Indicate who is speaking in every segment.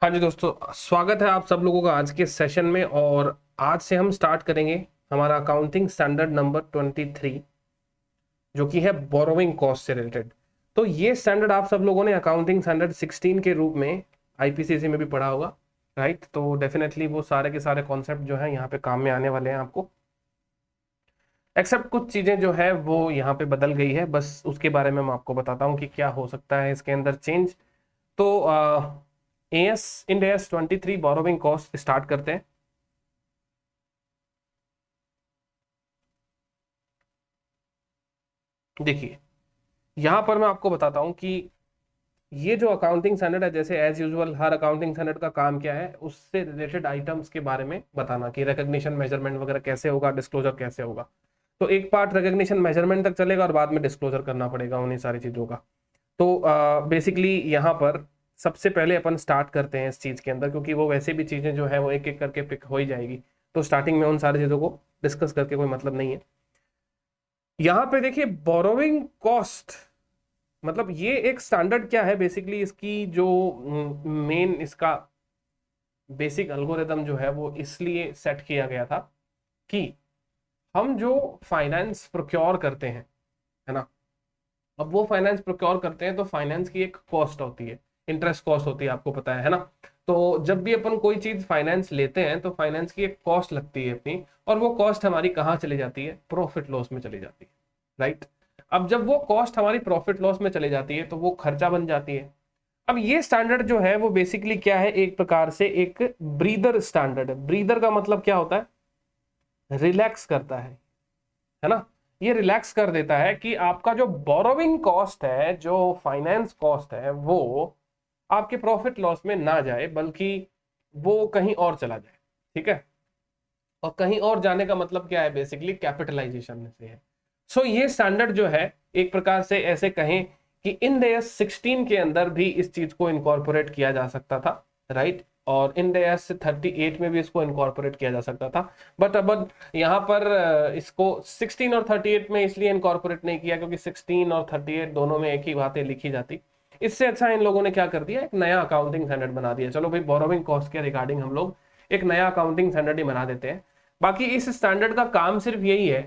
Speaker 1: हाँ जी दोस्तों, स्वागत है आप सब लोगों का आज के सेशन में। और आज से हम स्टार्ट करेंगे हमारा अकाउंटिंग स्टैंडर्ड नंबर 23, जो कि है बोरोइंग कॉस्ट से रिलेटेड। तो ये स्टैंडर्ड आप सब लोगों ने अकाउंटिंग स्टैंडर्ड 16 के रूप में आईपीसीसी में भी पढ़ा होगा, राइट। तो डेफिनेटली वो सारे के सारे कॉन्सेप्ट जो है यहाँ पे काम में आने वाले हैं आपको, एक्सेप्ट कुछ चीजें जो है वो यहाँ पे बदल गई है। बस उसके बारे में मैं आपको बताता हूँ कि क्या हो सकता है इसके अंदर चेंज। तो as end S 23 borrowing cost start करते हैं। देखिए, यहां पर मैं आपको बताता हूं कि ये जो अकाउंटिंग स्टैंडर्ड है, जैसे एज यूजुअल हर अकाउंटिंग स्टैंडर्ड का काम क्या है, उससे रिलेटेड आइटम्स के बारे में बताना कि रिकग्निशन मेजरमेंट वगैरह कैसे होगा, डिस्क्लोजर कैसे होगा। तो एक पार्ट रिकग्निशन मेजरमेंट तक चलेगा और बाद में डिस्क्लोजर करना पड़ेगा उन्हीं सारी चीजों का। तो बेसिकली यहाँ पर सबसे पहले अपन स्टार्ट करते हैं इस चीज के अंदर, क्योंकि वो वैसे भी चीजें जो है वो एक एक करके पिक हो ही जाएगी। तो स्टार्टिंग में उन सारी चीजों को डिस्कस करके कोई मतलब नहीं है। यहाँ पे देखिए, बोरोइंग कॉस्ट मतलब ये एक स्टैंडर्ड क्या है, बेसिकली इसकी जो मेन इसका बेसिक अल्गोरिदम जो है वो इसलिए सेट किया गया था कि हम जो फाइनेंस प्रोक्योर करते हैं, है ना। अब वो फाइनेंस प्रोक्योर करते हैं तो फाइनेंस की एक कॉस्ट होती है, इंटरेस्ट कॉस्ट होती है, आपको पता है ना। तो जब भी अपन कोई चीज फाइनेंस लेते हैं तो फाइनेंस की एक कॉस्ट लगती है अपनी, और वो कॉस्ट हमारी कहाँ चली जाती है, प्रॉफिट लॉस में चली जाती है, राइट। अब जब वो कॉस्ट हमारी प्रॉफिट लॉस में चली जाती है तो वो खर्चा बन जाती है। अब ये स्टैंडर्ड जो है वो बेसिकली क्या है, एक प्रकार से एक ब्रीदर स्टैंडर्ड है। ब्रीदर का मतलब क्या होता है, रिलैक्स करता है ना। ये रिलैक्स कर देता है कि आपका जो बोरोविंग कॉस्ट है, जो फाइनेंस कॉस्ट है, वो आपके प्रॉफिट लॉस में ना जाए, बल्कि वो कहीं और चला जाए, ठीक है। और कहीं और जाने का मतलब क्या है, बेसिकली कैपिटलाइजेशन से है। सो ये स्टैंडर्ड जो है, एक प्रकार से ऐसे कहें कि इंड एस 16 के अंदर भी इस चीज को इनकॉर्पोरेट किया जा सकता था, राइट। और इंड एस 38 में भी इसको इनकॉर्पोरेट किया जा सकता था। बट अब यहाँ पर इसको 16 और 38 में इसलिए इनकॉर्पोरेट नहीं किया क्योंकि 16 और 38 दोनों में एक ही बातें लिखी जाती। इससे अच्छा इन लोगों ने क्या कर दिया, एक नया अकाउंटिंग स्टैंडर्ड बना दिया। चलो भाई, बोरोविंग कॉस्ट के रिगार्डिंग हम लोग एक नया अकाउंटिंग स्टैंडर्ड ही बना देते हैं। बाकी इस स्टैंडर्ड का काम सिर्फ यही है,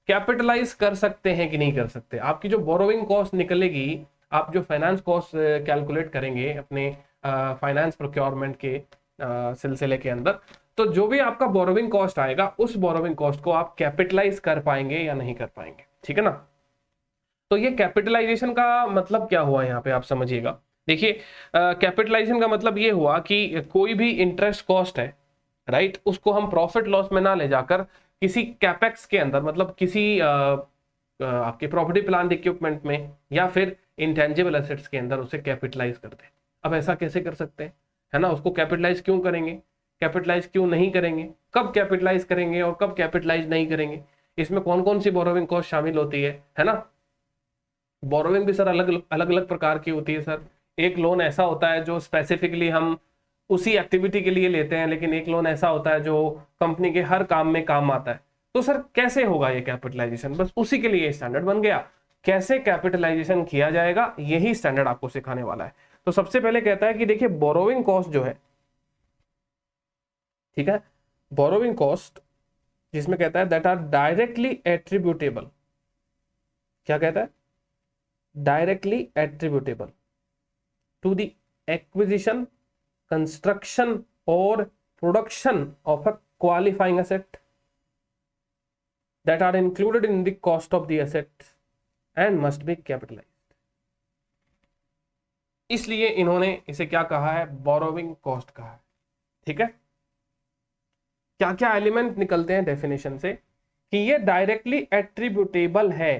Speaker 1: कैपिटलाइज कर सकते हैं कि नहीं कर सकते। आपकी जो बोरोइंग कॉस्ट निकलेगी, आप जो फाइनेंस कॉस्ट कैलकुलेट करेंगे अपने फाइनेंस प्रोक्योरमेंट के सिलसिले के अंदर, तो जो भी आपका बोरोइंग कॉस्ट आएगा, उस बोरोइंग कॉस्ट को आप कैपिटलाइज कर पाएंगे या नहीं कर पाएंगे, ठीक है ना। तो ये कैपिटलाइजेशन का मतलब क्या हुआ यहाँ पे, आप समझिएगा। देखिए, कैपिटलाइजेशन का मतलब ये हुआ कि कोई भी इंटरेस्ट कॉस्ट है, राइट, उसको हम प्रॉफिट लॉस में ना ले जाकर किसी कैपेक्स के अंदर, मतलब किसी आपके प्रॉपर्टी प्लांट इक्विपमेंट में या फिर इंटेंजिबल एसेट्स के अंदर उसे कैपिटलाइज करते हैं। अब ऐसा कैसे कर सकते हैं, है ना। उसको कैपिटलाइज क्यों करेंगे, कैपिटलाइज क्यों नहीं करेंगे, कब कैपिटलाइज करेंगे और कब कैपिटलाइज नहीं करेंगे, इसमें कौन कौन सी बोरोविंग कॉस्ट शामिल होती है ना। बोरोविंग भी सर अलग अलग अलग प्रकार की होती है सर। एक लोन ऐसा होता है जो स्पेसिफिकली हम उसी एक्टिविटी के लिए लेते हैं, लेकिन एक लोन ऐसा होता है जो कंपनी के हर काम में काम आता है। तो सर कैसे होगा ये कैपिटलाइजेशन, बस उसी के लिए स्टैंडर्ड बन गया। कैसे कैपिटलाइजेशन किया जाएगा, यही स्टैंडर्ड आपको सिखाने वाला है। तो सबसे पहले कहता है कि देखिए, बोरोविंग कॉस्ट जो है, ठीक है, बोरोविंग कॉस्ट जिसमें कहता है दैट आर डायरेक्टली एट्रीब्यूटेबल, क्या कहता है, directly attributable to the acquisition, construction or production of a qualifying asset that are included in the cost of the asset and must be capitalized। इसलिए इन्होंने इसे क्या कहा है, बोरोविंग कॉस्ट कहा है, ठीक है। क्या क्या एलिमेंट निकलते हैं डेफिनेशन से, कि ये डायरेक्टली एट्रीब्यूटेबल है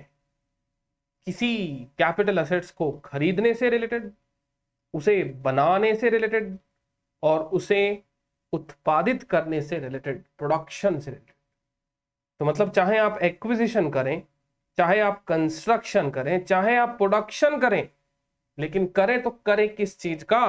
Speaker 1: किसी कैपिटल असेट्स को खरीदने से रिलेटेड, उसे बनाने से रिलेटेड, और उसे उत्पादित करने से रिलेटेड, प्रोडक्शन से रिलेटेड। तो मतलब चाहे आप एक्विजिशन करें, चाहे आप कंस्ट्रक्शन करें, चाहे आप प्रोडक्शन करें, लेकिन करें तो करें किस चीज का,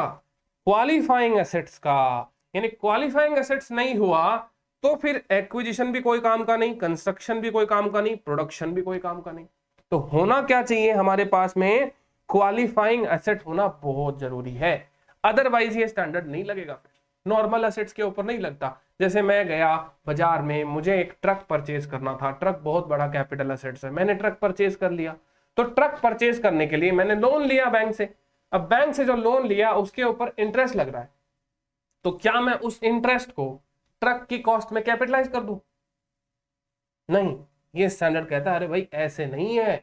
Speaker 1: क्वालिफाइंग एसेट्स का। यानी क्वालिफाइंग एसेट्स नहीं हुआ तो फिर एक्विजिशन भी कोई काम का नहीं, कंस्ट्रक्शन भी कोई काम का नहीं, प्रोडक्शन भी कोई काम का नहीं। तो होना क्या चाहिए हमारे पास में, क्वालिफाइंग एसेट होना बहुत जरूरी है। अदरवाइज ये स्टैंडर्ड नहीं लगेगा, फिर नॉर्मल एसेट्स के ऊपर नहीं लगता। जैसे मैं गया बाजार में, मुझे एक ट्रक परचेज करना था, ट्रक बहुत बड़ा कैपिटल एसेट्स है, मैंने ट्रक परचेज कर लिया, तो ट्रक परचेज करने के लिए मैंने लोन लिया बैंक से। अब बैंक से जो लोन लिया उसके ऊपर इंटरेस्ट लग रहा है, तो क्या मैं उस इंटरेस्ट को ट्रक की कॉस्ट में कैपिटलाइज कर दूं? नहीं, ये स्टैंडर्ड कहता है अरे भाई ऐसे नहीं है,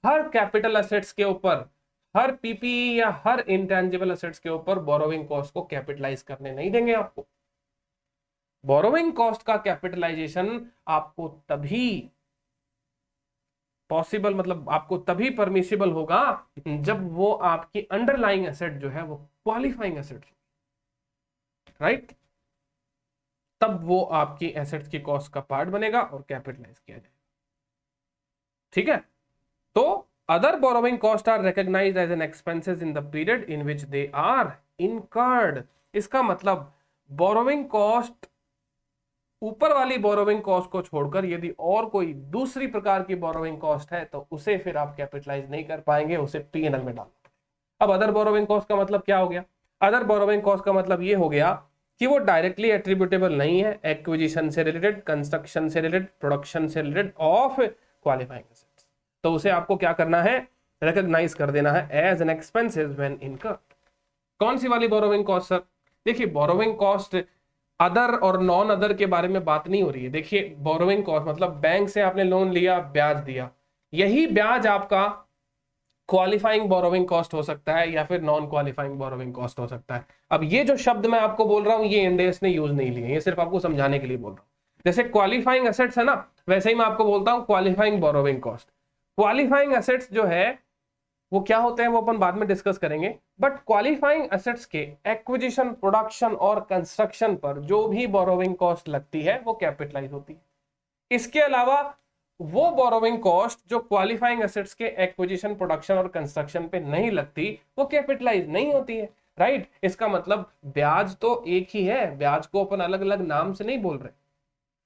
Speaker 1: हर कैपिटल एसेट्स के ऊपर, हर पीपीई या हर इंटेंजिबल एसेट्स के ऊपर बोरोविंग कॉस्ट को कैपिटलाइज करने नहीं देंगे आपको। बोरोविंग कॉस्ट का कैपिटलाइजेशन आपको तभी पॉसिबल, मतलब आपको तभी परमिसिबल होगा जब वो आपकी अंडरलाइंग एसेट जो है वो क्वालिफाइंग एसेट, राइट, तब वो आपकी एसेट्स की कॉस्ट का पार्ट बनेगा और कैपिटलाइज किया जाएगा। ठीक है, तो other borrowing cost are recognised as an expenses in the period in which they are incurred. इसका मतलब बोरोविंग कॉस्ट, ऊपर वाली बोरोविंग कॉस्ट को छोड़कर यदि और कोई दूसरी प्रकार की बोरोविंग कॉस्ट है तो उसे फिर आप कैपिटलाइज नहीं कर पाएंगे, उसे पीएनएल में डालना। अब अदर बोरोविंग कॉस्ट का मतलब क्या हो गया? अदर बोरोविंग कॉस्ट का मतलब ये हो गया कि वो डायरेक्टली एट्रीब्यूटेबल नहीं है एक्विजिशन से रिलेटेड, कंस्ट्रक्शन से रिलेटेड, प्रोडक्शन से रिलेटेड ऑफ क्वालिफाइंग एसेट्स, तो उसे आपको क्या करना है? रिकॉग्नाइज कर देना है as an expenses when incurred. कौन सी वाली बोरोविंग कॉस्ट सर? देखिए, बोरोविंग कॉस्ट अदर और नॉन अदर के बारे में बात नहीं हो रही है। देखिए, बोरोविंग कॉस्ट मतलब बैंक से आपने लोन लिया, ब्याज दिया, यही ब्याज आपका क्वालिफाइंग बोरोविंग कॉस्ट हो सकता है या फिर नॉन क्वालिफाइंग बोरोविंग कॉस्ट हो सकता है। अब ये जो शब्द मैं आपको बोल रहा हूं ये इंड एस ने यूज नहीं लिए, ये सिर्फ आपको समझाने के लिए बोल रहा हूं। जैसे क्वालिफाइंग एसेट्स है ना, वैसे ही मैं आपको बोलता हूं qualifying borrowing cost. Qualifying assets जो है वो क्या होते हैं वो अपन बाद में डिस्कस करेंगे, बट क्वालिफाइंग एसेट्स के एक्विजिशन, प्रोडक्शन और कंस्ट्रक्शन पर जो भी बोरोविंग कॉस्ट लगती है वो कैपिटलाइज होती है। इसके अलावा वो बोरोविंग कॉस्ट जो क्वालिफाइंग एसेट्स के एक्विजिशन, प्रोडक्शन और कंस्ट्रक्शन पे नहीं लगती वो कैपिटलाइज नहीं होती है, राइट। इसका मतलब ब्याज तो एक ही है, ब्याज को अपन अलग अलग नाम से नहीं बोल रहे,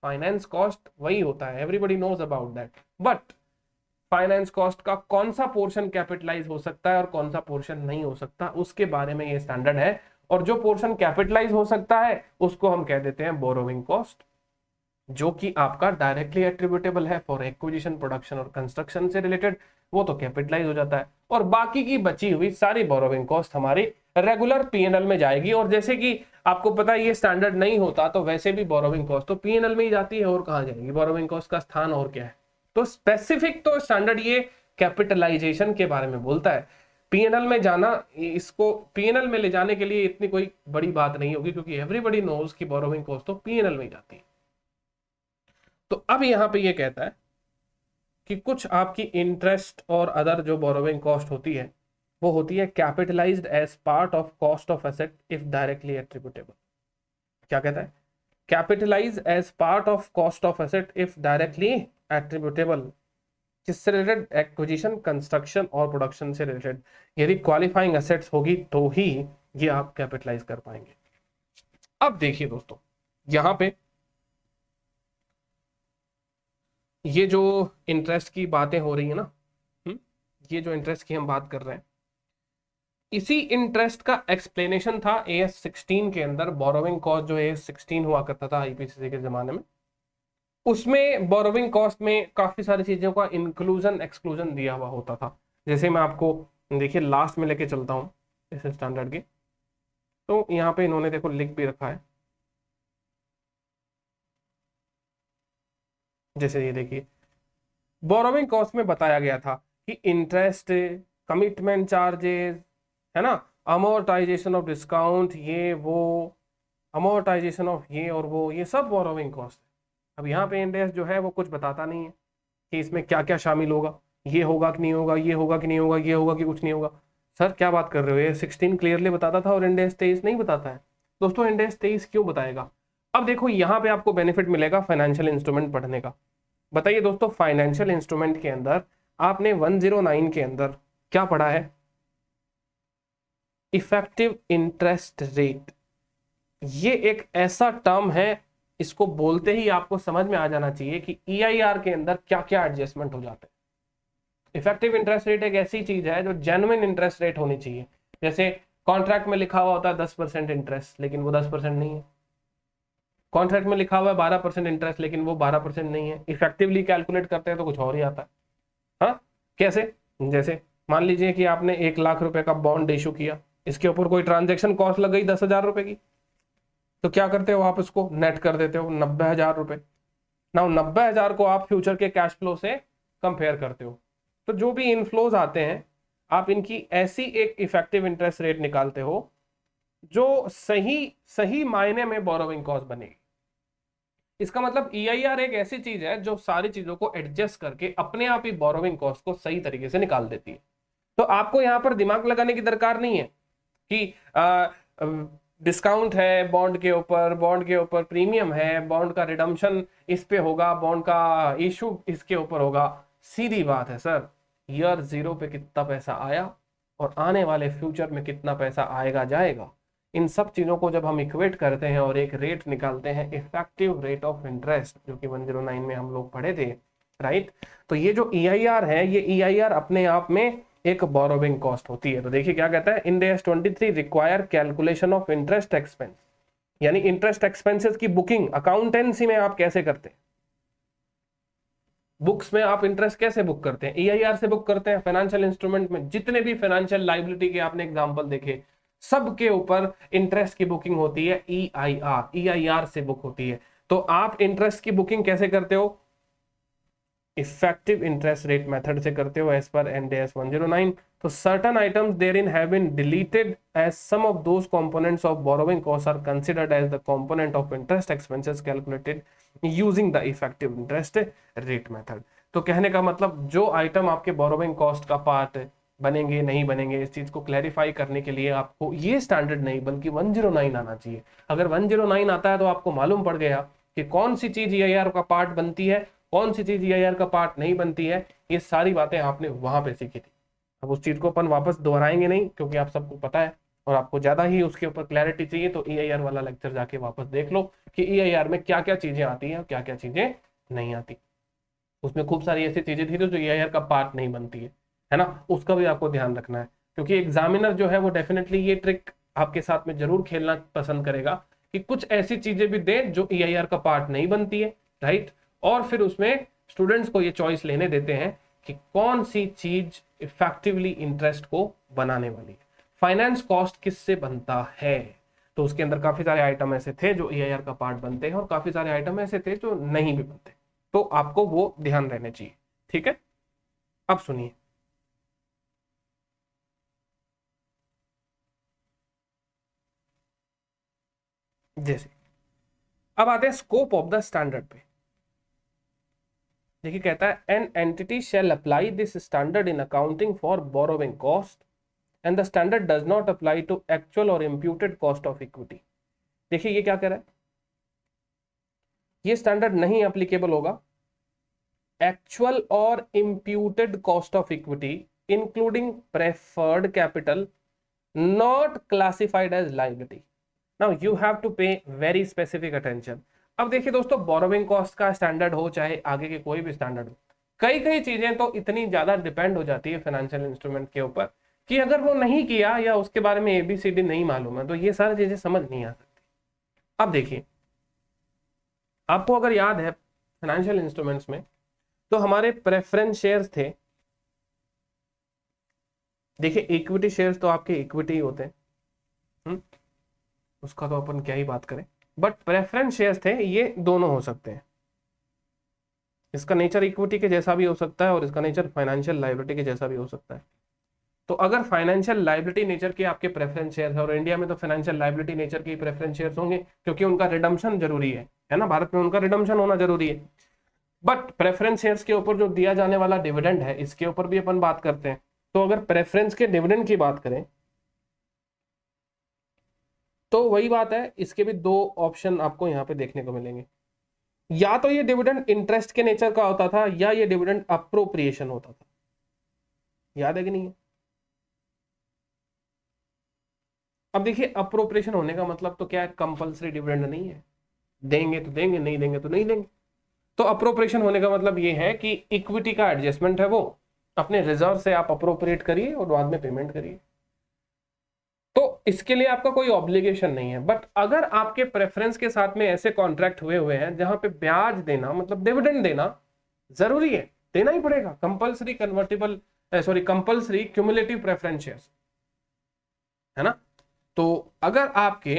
Speaker 1: फाइनेंस कॉस्ट वही होता है, everybody knows about that. But finance cost का कौन सा पोर्शन कैपिटलाइज हो सकता है और कौन सा पोर्शन नहीं हो सकता, उसके बारे में ये स्टैंडर्ड है। और जो पोर्शन कैपिटलाइज हो सकता है उसको हम कह देते हैं बोरोविंग कॉस्ट, जो कि आपका डायरेक्टली एट्रीब्यूटेबल है फॉर एक्विजिशन, प्रोडक्शन और कंस्ट्रक्शन से रिलेटेड, वो तो कैपिटलाइज हो जाता है। और बाकी की बची हुई सारी बोरोविंग कॉस्ट हमारी रेगुलर पीएनएल में जाएगी। और जैसे कि आपको पता है ये स्टैंडर्ड नहीं होता तो वैसे भी बोरोविंग कॉस्ट तो पीएनएल में ही जाती है, और कहां जाएगी? बोरोविंग कॉस्ट का स्थान और क्या है? तो स्पेसिफिक तो स्टैंडर्ड ये कैपिटलाइजेशन के बारे में बोलता है। पीएनएल में जाना, इसको पीएनएल में ले जाने के लिए इतनी कोई बड़ी बात नहीं होगी, क्योंकि एवरीबॉडी नोज की बोरोविंग कॉस्ट तो पीएनएल में जाती है। तो अब यहां पे ये कहता है कि कुछ आपकी इंटरेस्ट और अदर जो बोरोविंग कॉस्ट होती है वो होती है capitalised as part of cost of asset if directly attributable. क्या कहता है? Capitalise as part of cost of asset if directly attributable, किससे रिलेटेड? एक्विजिशन, कंस्ट्रक्शन और प्रोडक्शन से रिलेटेड। यदि क्वालिफाइंग एसेट्स होगी तो ही ये आप कैपिटलाइज कर पाएंगे। अब देखिए दोस्तों, यहां पे ये जो इंटरेस्ट की बातें हो रही है ना, ये जो इंटरेस्ट की हम बात कर रहे हैं, इसी इंटरेस्ट का एक्सप्लेनेशन था AS 16 के अंदर। बोरोविंग कॉस्ट जो AS 16 हुआ करता था आईपीसीसी के जमाने में, उसमें बोरोविंग कॉस्ट में काफी सारी चीजों का इंक्लूजन एक्सक्लूजन दिया हुआ होता था। जैसे मैं आपको देखिए लास्ट में लेके चलता हूं इस स्टैंडर्ड के, तो यहाँ पे इन्होंने देखो लिख भी रखा है। जैसे ये देखिए, बोरोविंग कॉस्ट में बताया गया था कि इंटरेस्ट, कमिटमेंट चार्जेस, है ना, अमोर्टाइजेशन ऑफ डिस्काउंट, ये वो अमोर्टाइजेशन ऑफ ये और वो, ये सब बोरोविंग कॉस्ट है। अब यहाँ पे इंडेक्स जो है वो कुछ बताता नहीं है कि इसमें क्या क्या शामिल होगा, ये होगा कि नहीं होगा, ये होगा कि नहीं होगा, ये होगा कि कुछ नहीं होगा। सर क्या बात कर रहे हो? ये 16 क्लियरली बताता था और इंडेक्स 23 नहीं बताता है। दोस्तों इंडेक्स 23 क्यों बताएगा? अब देखो यहाँ पे आपको बेनिफिट मिलेगा फाइनेंशियल इंस्ट्रूमेंट पढ़ने का। बताइए दोस्तों, फाइनेंशियल इंस्ट्रूमेंट के अंदर आपने 109 के अंदर क्या पढ़ा है? Effective interest rate. ये एक ऐसा टर्म है, इसको बोलते ही आपको समझ में आ जाना चाहिए कि EIR के अंदर क्या क्या एडजस्टमेंट हो जाते हैं। इफेक्टिव इंटरेस्ट रेट एक ऐसी चीज है जो जेन्युइन इंटरेस्ट रेट होनी चाहिए। जैसे कॉन्ट्रैक्ट में लिखा हुआ होता है 10% इंटरेस्ट, लेकिन वो 10% नहीं है। कॉन्ट्रैक्ट में लिखा हुआ है 12% इंटरेस्ट, लेकिन वो 12% नहीं है। इफेक्टिवली कैलकुलेट करते हैं तो कुछ और ही आता है। हाँ, कैसे? जैसे मान लीजिए कि आपने 1 लाख रुपए का बॉन्ड इशू किया, इसके ऊपर कोई ट्रांजेक्शन कॉस्ट लग गई 10,000 रुपए की, तो क्या करते हो आप? उसको नेट कर देते हो 90,000 रुपए। ना 90,000 को आप फ्यूचर के कैश फ्लो से कंपेयर करते हो। तो जो भी इनफ्लोज आते हैं, आप इनकी ऐसी एक इफेक्टिव इंटरेस्ट रेट निकालते हो जो सही सही मायने में बोरोविंग कॉस्ट बनेगी। इसका मतलब EIR एक ऐसी चीज है जो सारी चीजों को एडजस्ट करके अपने आप ही बोरोविंग कॉस्ट को सही तरीके से निकाल देती है। तो आपको यहां पर दिमाग लगाने की दरकार नहीं है कि डिस्काउंट है बॉन्ड के ऊपर, बॉन्ड के ऊपर प्रीमियम है, बॉन्ड का रिडम्पशन इस पे होगा, बॉन्ड का इशू इसके ऊपर होगा। सीधी बात है सर, ईयर 0 पे कितना पैसा आया और आने वाले फ्यूचर में कितना पैसा आएगा जाएगा, इन सब चीजों को जब हम इक्वेट करते हैं और एक रेट निकालते हैं, इफेक्टिव रेट ऑफ इंटरेस्ट, जो कि 109 में हम लोग पढ़े थे, राइट। तो ये जो EIR है, ये EIR अपने आप में एक बोरोविंग कॉस्ट होती है। तो देखिए क्या कहता है, Ind AS 23 require calculation of interest expense, यानी इंटरेस्ट एक्सपेंसेस की बुकिंग अकाउंटेंसी में आप कैसे करते हैं? बुक्स में आप इंटरेस्ट कैसे बुक करते हैं? EIR से बुक करते हैं। फाइनेंशियल इंस्ट्रूमेंट में जितने भी फाइनेंशियल लाइबिलिटी के आपने एग्जांपल देखे, सबके ऊपर इंटरेस्ट की बुकिंग होती है EIR से बुक होती है। तो आप इंटरेस्ट की बुकिंग कैसे करते हो? इफेक्टिव इंटरेस्ट रेट मेथड से करते हो एज पर इंड AS 109। तो certain items therein have been deleted as some of those components of borrowing cost are considered as the component of interest expenses calculated using the effective interest rate method. तो कहने का मतलब जो item आपके borrowing cost का part बनेंगे नहीं बनेंगे, इस चीज को क्लैरिफाई करने के लिए आपको ये स्टैंडर्ड नहीं बल्कि 109 आना चाहिए। अगर 109 आता है तो आपको मालूम पड़ गया कि कौन सी चीज EIR का पार्ट बनती है, कौन सी चीज EIR का पार्ट नहीं बनती है। ये सारी बातें आपने वहां पे सीखी थी। अब उस चीज को अपन वापस दोहराएंगे नहीं, क्योंकि आप सबको पता है और आपको ज्यादा ही उसके ऊपर क्लैरिटी चाहिए, तो EIR वाला लेक्चर जाके वापस देख लो कि EIR में क्या क्या चीजें आती हैं और क्या क्या चीजें नहीं आती। उसमें खूब सारी ऐसी चीजें थी जो EIR का पार्ट नहीं बनती है ना, उसका भी आपको ध्यान रखना है। क्योंकि एग्जामिनर जो है वो डेफिनेटली ये ट्रिक आपके साथ में जरूर खेलना पसंद करेगा कि कुछ ऐसी चीजें भी दे जो EIR का पार्ट नहीं बनती है, राइट। और फिर उसमें स्टूडेंट्स को ये चॉइस लेने देते हैं कि कौन सी चीज इफेक्टिवली इंटरेस्ट को बनाने वाली है। फाइनेंस कॉस्ट किससे बनता है? तो उसके अंदर काफी सारे आइटम ऐसे थे जो EIR का पार्ट बनते हैं और काफी सारे आइटम ऐसे थे जो नहीं भी बनते। तो आपको वो ध्यान रहने चाहिए, ठीक है। अब सुनिए, जैसे अब आते हैं स्कोप ऑफ द स्टैंडर्ड पे। देखिए कहता है an entity shall apply this standard in accounting for borrowing cost and the standard does not apply to actual और इम्प्यूटेड कॉस्ट ऑफ इक्विटी। देखिए ये क्या कह रहा है, ये स्टैंडर्ड नहीं एप्लीकेबल होगा एक्चुअल और imputed cost of equity including preferred capital not classified as liability. Now you have to pay very specific attention. अब देखिए दोस्तों, बोरोइंग कॉस्ट का स्टैंडर्ड हो चाहे आगे के कोई भी स्टैंडर्ड हो, कई कई चीजें तो इतनी ज्यादा डिपेंड हो जाती है फाइनेंशियल इंस्ट्रूमेंट के ऊपर कि अगर वो नहीं किया या उसके बारे में ABCD नहीं मालूम है तो ये सारी चीजें समझ नहीं आ सकती। अब देखिए, आपको अगर याद है फाइनेंशियल इंस्ट्रूमेंट्स में तो हमारे प्रेफरेंस शेयर्स थे। देखिए इक्विटी शेयर्स तो आपके इक्विटी ही होते हैं, उसका तो अपन क्या ही बात करें, बट प्रेफरेंस शेयर्स थे, ये दोनों हो सकते हैं। इसका नेचर इक्विटी के जैसा भी हो सकता है और इसका नेचर फाइनेंशियल लायबिलिटी के जैसा भी हो सकता है। तो अगर फाइनेंशियल लायबिलिटी नेचर के आपके प्रेफरेंस शेयर है, और इंडिया में तो फाइनेंशियल लायबिलिटी नेचर के प्रेफरेंस शेयर्स होंगे क्योंकि उनका रिडम्पशन जरूरी है ना, भारत में उनका रिडम्पशन होना जरूरी है। बट प्रेफरेंस शेयर्स के ऊपर जो दिया जाने वाला डिविडेंड है, इसके ऊपर भी अपन बात करते हैं। तो अगर प्रेफरेंस के डिविडेंड की बात करें तो वही बात है, इसके भी दो ऑप्शन आपको यहाँ पे देखने को मिलेंगे। या तो ये डिविडेंड इंटरेस्ट के नेचर का होता था या ये डिविडेंड अप्रोप्रिएशन होता था। याद है कि नहीं है? अब देखिए अप्रोप्रिएशन होने का मतलब तो क्या है, कंपलसरी डिविडेंड नहीं है, देंगे तो देंगे, नहीं देंगे तो नहीं देंगे। तो अप्रोप्रिएशन होने का मतलब ये है कि इक्विटी का एडजस्टमेंट है, वो अपने रिजर्व से आप अप्रोप्रिएट करिए और बाद में पेमेंट करिए। तो इसके लिए आपका कोई ऑब्लिगेशन नहीं है। बट अगर आपके प्रेफरेंस के साथ में ऐसे कॉन्ट्रैक्ट हुए हुए हैं जहां पे ब्याज देना मतलब डिविडेंड देना जरूरी है, देना ही पड़ेगा, compulsory convertible sorry compulsory cumulative preference shares, है ना। तो अगर आपके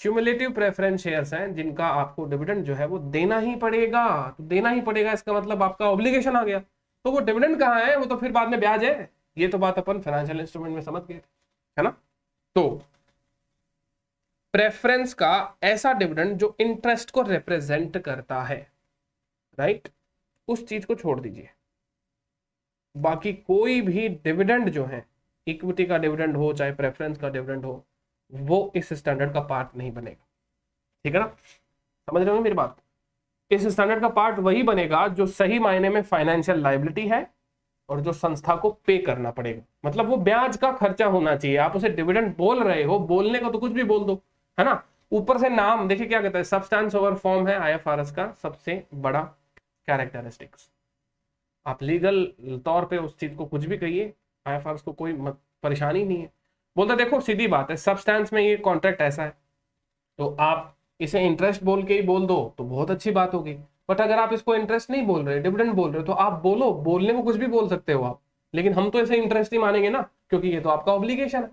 Speaker 1: क्यूमुलेटिव प्रेफरेंस शेयर्स हैं जिनका आपको डिविडेंड जो है वो देना ही पड़ेगा, तो देना ही पड़ेगा इसका मतलब आपका ऑब्लिगेशन आ गया। तो वो डिविडेंड कहाँ है, वो तो फिर बाद में ब्याज है। ये तो बात अपन फाइनेंशियल इंस्ट्रूमेंट में समझ गए थे, है ना। तो प्रेफरेंस का ऐसा डिविडेंड जो इंटरेस्ट को रिप्रेजेंट करता है, राइट, उस चीज को छोड़ दीजिए। बाकी कोई भी डिविडेंड जो है, इक्विटी का डिविडेंड हो चाहे प्रेफरेंस का डिविडेंड हो, वो इस स्टैंडर्ड का पार्ट नहीं बनेगा, ठीक है ना। समझ रहे हो मेरी बात। इस स्टैंडर्ड का पार्ट वही बनेगा जो सही मायने में फाइनेंशियल लायबिलिटी है और जो संस्था को पे करना पड़ेगा, मतलब वो ब्याज का खर्चा होना चाहिए। आप उसे डिविडेंड बोल रहे हो, बोलने को तो कुछ भी बोल दो, है ना। ऊपर से नाम देखिए क्या कहता है, सब्सटेंस ओवर फॉर्म है आईएफआरएस का सबसे बड़ा कैरेक्टरिस्टिक्स। आप लीगल तौर पे उस चीज को कुछ भी कहिए, आईएफआरएस को कोई परेशानी नहीं है। बोलता देखो सीधी बात है, सब्सटेंस में ये कॉन्ट्रैक्ट ऐसा है, तो आप इसे इंटरेस्ट बोल के ही बोल दो तो बहुत अच्छी बात होगी। बट अगर आप इसको इंटरेस्ट नहीं बोल रहे, डिविडेंड बोल रहे हो, तो आप बोलो, बोलने को कुछ भी बोल सकते हो आप, लेकिन हम तो इसे इंटरेस्ट ही मानेंगे ना, क्योंकि ये तो आपका ऑब्लिगेशन है।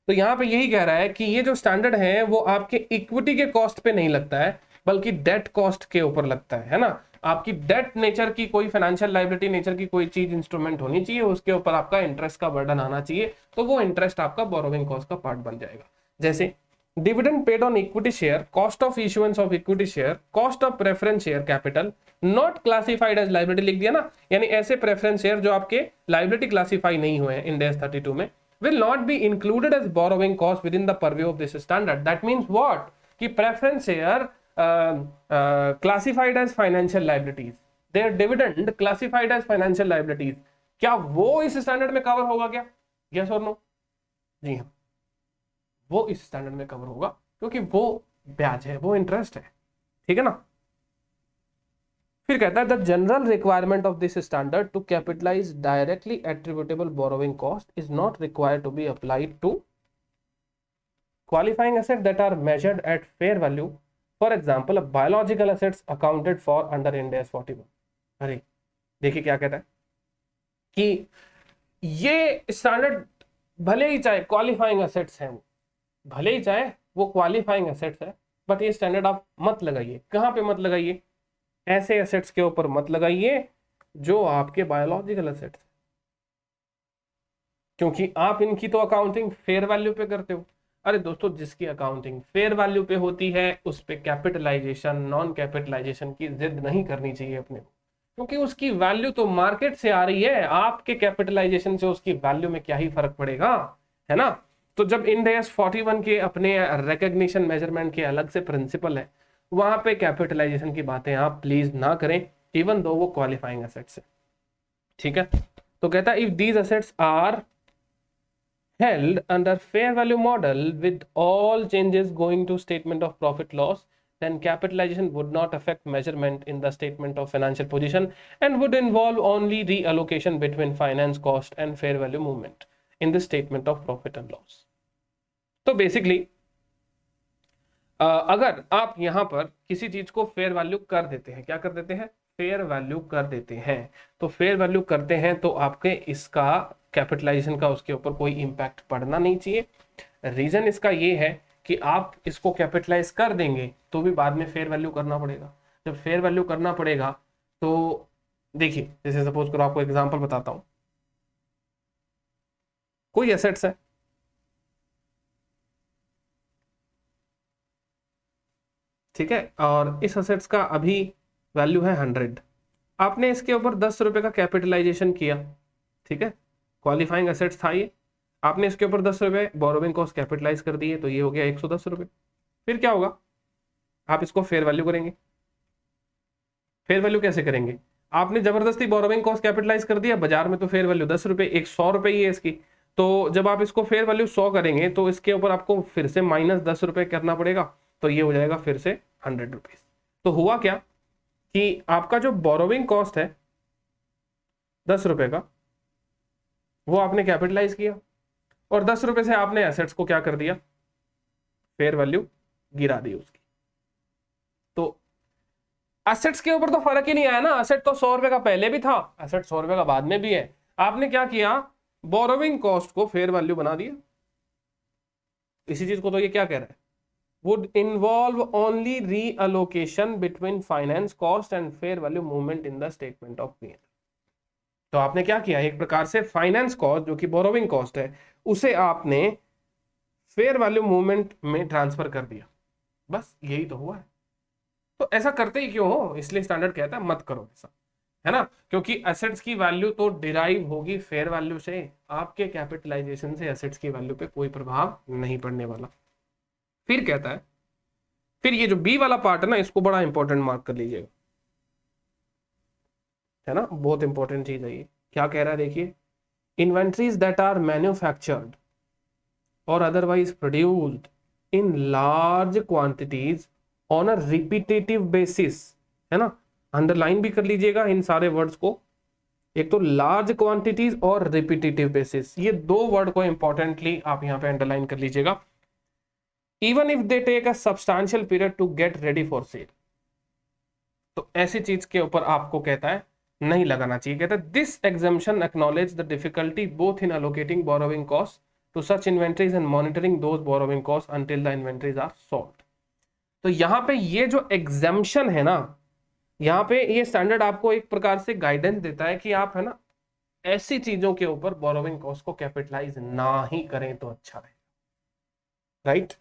Speaker 1: तो यहाँ पे यही कह रहा है कि ये जो स्टैंडर्ड है वो आपके इक्विटी के कॉस्ट पे नहीं लगता है, बल्कि डेट कॉस्ट के ऊपर लगता है ना। आपकी डेट नेचर की कोई फाइनेंशियल लायबिलिटी नेचर की कोई चीज इंस्ट्रूमेंट होनी चाहिए, उसके ऊपर आपका इंटरेस्ट का बर्डन आना चाहिए, तो वो इंटरेस्ट आपका बोरोविंग कॉस्ट का पार्ट बन जाएगा। जैसे dividend paid on equity share, cost of issuance of equity share, cost of preference share capital not classified as liability, लिख दिया ना। यानी ऐसे प्रेफरेंस शेयर जो आपके लायबिलिटी क्लासिफाई नहीं हुए हैं इंड AS 32 में, will not be included as borrowing cost within the purview of this standard. That means what? कि preference share classified as financial liabilities, their dividend classified as financial liabilities, क्या वो इस standard में cover होगा क्या? Yes or no? जी हाँ, वो इस स्टैंडर्ड में कवर होगा, क्योंकि वो ब्याज है, वो इंटरेस्ट है, ठीक है ना। फिर कहता है the general requirement of this standard to capitalise directly attributable borrowing cost is not required to be applied to qualifying asset that are measured at fair value, for example biological assets accounted for under Ind AS 41। अरे देखिए क्या कहता है कि ये standard भले ही चाहे qualifying assets हैं, भले ही चाहे वो क्वालिफाइंग एसेट्स है, बट ये स्टैंडर्ड आप मत लगाइए। कहां पे मत लगाइए? ऐसे एसेट्स के ऊपर मत लगाइए जो आपके बायोलॉजिकल एसेट्स, क्योंकि आप इनकी तो अकाउंटिंग फेयर वैल्यू पे करते हो। अरे दोस्तों, जिसकी अकाउंटिंग फेयर वैल्यू पे होती है उस पे कैपिटलाइजेशन नॉन कैपिटलाइजेशन की जिद नहीं करनी चाहिए अपने को, क्योंकि उसकी वैल्यू तो मार्केट से आ रही है, आपके कैपिटलाइजेशन से उसकी वैल्यू में क्या ही फर्क पड़ेगा, है ना। तो जब इंड AS 41 के अपने रिकग्निशन मेजरमेंट के अलग से प्रिंसिपल है, वहां पे कैपिटलाइजेशन की बातें आप प्लीज ना करें, इवन दो वो क्वालिफाइंग एसेट्स है, ठीक है। तो कहता है if these assets are held under fair value model with all changes going to statement of profit loss, then capitalization would not affect measurement in the statement of financial position and would involve only reallocation between finance cost and fair value movement in the statement of profit and loss. तो basically अगर आप यहां पर किसी चीज को fair value कर देते हैं, क्या कर देते हैं? फेयर वैल्यू कर देते हैं। तो फेयर वैल्यू करते हैं तो आपके इसका कैपिटलाइजेशन का उसके ऊपर कोई इंपैक्ट पड़ना नहीं चाहिए। रीजन इसका ये है कि आप इसको कैपिटलाइज कर देंगे तो भी बाद में फेयर वैल्यू करना पड़ेगा। जब फेयर वैल्यू करना पड़ेगा तो देखिए, जैसे सपोज करो, आपको एग्जांपल बताता हूं, कोई एसेट्स है, ठीक है, और इस एसेट्स का अभी वैल्यू है 100, आपने इसके ऊपर 10 रुपए का कैपिटलाइजेशन किया, ठीक है, क्वालिफाइंग एसेट्स था ये, आपने इसके ऊपर 10 रुपए बोरोविंग कॉस्ट कैपिटलाइज कर दिए, तो ये हो गया 110 रुपए। फिर क्या होगा? आप इसको फेयर वैल्यू करेंगे। फेयर वैल्यू कैसे करेंगे? आपने जबरदस्ती बोरोविंग कॉस्ट कैपिटलाइज कर दिया, बाजार में तो फेयर वैल्यू 10 रुपए, 100 रुपए ही है इसकी, तो जब आप इसको फेयर वैल्यू 100 करेंगे तो इसके ऊपर आपको फिर से -10 रुपए करना पड़ेगा, तो ये हो जाएगा फिर से 100 रुपीज। तो हुआ क्या कि आपका जो बोरोविंग कॉस्ट है 10 रुपए का, वो आपने कैपिटलाइज किया, और 10 रुपए से आपने एसेट्स को क्या कर दिया, फेयर वैल्यू गिरा दी उसकी। तो एसेट्स के ऊपर तो फर्क ही नहीं आया ना, एसेट तो 100 रुपए का पहले भी था, एसेट 100 रुपए का बाद में भी है। आपने क्या किया, बोरोविंग कॉस्ट को फेयर वैल्यू बना दिया। इसी चीज को तो ये क्या कह रहा है, would involve only reallocation between finance cost and fair value movement in the statement of P&L। तो आपने क्या किया, एक प्रकार से फाइनेंस कॉस्ट जो कि बोरोविंग कॉस्ट है उसे आपने फेयर वैल्यू मूवमेंट में ट्रांसफर कर दिया, बस यही तो हुआ है। तो ऐसा करते ही क्यों हो, इसलिए स्टैंडर्ड कहता है मत करो ऐसा, है ना, क्योंकि एसेट्स की वैल्यू तो डिराइव होगी फेयर वैल्यू से, आपके कैपिटलाइजेशन से एसेट्स की वैल्यू पे कोई प्रभाव नहीं पड़ने वाला। फिर कहता है, फिर ये जो बी वाला पार्ट है ना, इसको बड़ा इंपॉर्टेंट मार्क कर लीजिएगा, है ना, बहुत इंपॉर्टेंट चीज है ये। क्या कह रहा है देखिए, इन्वेंट्रीज दैट आर मैन्युफैक्चर्ड और otherwise produced in large quantities on a repetitive basis, है ना, अंडरलाइन भी कर लीजिएगा इन सारे वर्ड्स को, एक तो लार्ज क्वांटिटीज और रिपीटेटिव बेसिस, ये दो वर्ड को इंपॉर्टेंटली आप यहां पे अंडरलाइन कर लीजिएगा। Even if they take a substantial period to get ready for sale, तो ऐसी चीज के ऊपर आपको कहता है नहीं लगाना चाहिए। कहता है this exemption acknowledge the difficulty both in allocating borrowing cost to such inventories and monitoring those borrowing cost until the inventories are sold. तो यहाँ पे ये जो एग्जम्पशन है ना, यहाँ पे ये स्टैंडर्ड आपको एक प्रकार से गाइडेंस देता है कि आप, है ना, ऐसी चीजों के ऊपर बोरोविंग कॉस्ट को कैपिटलाइज ना ही करें तो अच्छा है, राइट।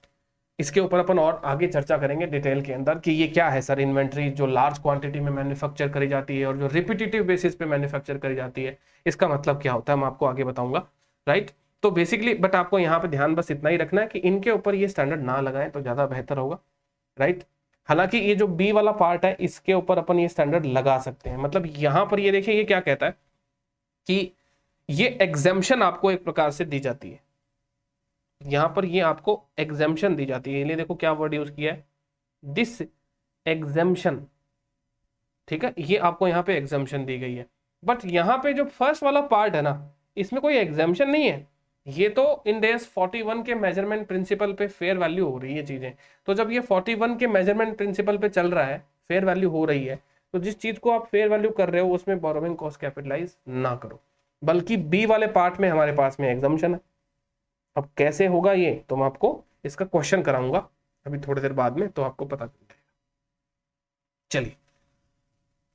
Speaker 1: इसके ऊपर अपन और आगे चर्चा करेंगे डिटेल के अंदर कि ये क्या है सर, इन्वेंट्री जो लार्ज क्वांटिटी में मैन्युफैक्चर करी जाती है और जो रिपीटेटिव बेसिस पे मैन्युफैक्चर करी जाती है, इसका मतलब क्या होता है मैं आपको आगे बताऊंगा, राइट। तो बेसिकली बट आपको यहाँ पे ध्यान बस इतना ही रखना है कि इनके ऊपर ये स्टैंडर्ड ना लगाएं तो ज्यादा बेहतर होगा, राइट। हालांकि ये जो बी वाला पार्ट है इसके ऊपर अपन ये स्टैंडर्ड लगा सकते हैं, मतलब यहाँ पर ये देखिए ये क्या कहता है कि ये एग्जेम्पशन आपको एक प्रकार से दी जाती है, यहां पर ये आपको एग्जेम्पशन दी जाती है, इसलिए देखो क्या वर्ड यूज किया है, दिस एग्जेम्पशन, ठीक है, ये आपको यहाँ पे एग्जेम्पशन दी गई है। बट यहाँ पे जो फर्स्ट वाला पार्ट है ना, इसमें कोई एग्जेम्पशन नहीं है, ये तो इन डेज 41 के मेजरमेंट प्रिंसिपल पे फेयर वैल्यू हो रही है चीजें। तो जब ये 41 के मेजरमेंट प्रिंसिपल पे चल रहा है, फेयर वैल्यू हो रही है, तो जिस चीज को आप फेयर वैल्यू कर रहे हो उसमें बोरोविंग कॉस्ट कैपिटलाइज ना करो, बल्कि बी वाले पार्ट में हमारे पास में एग्जाम्पशन है। अब कैसे होगा ये तो मैं आपको इसका क्वेश्चन कराऊंगा अभी थोड़ी देर बाद में, तो आपको पता चल जाएगा। चलिए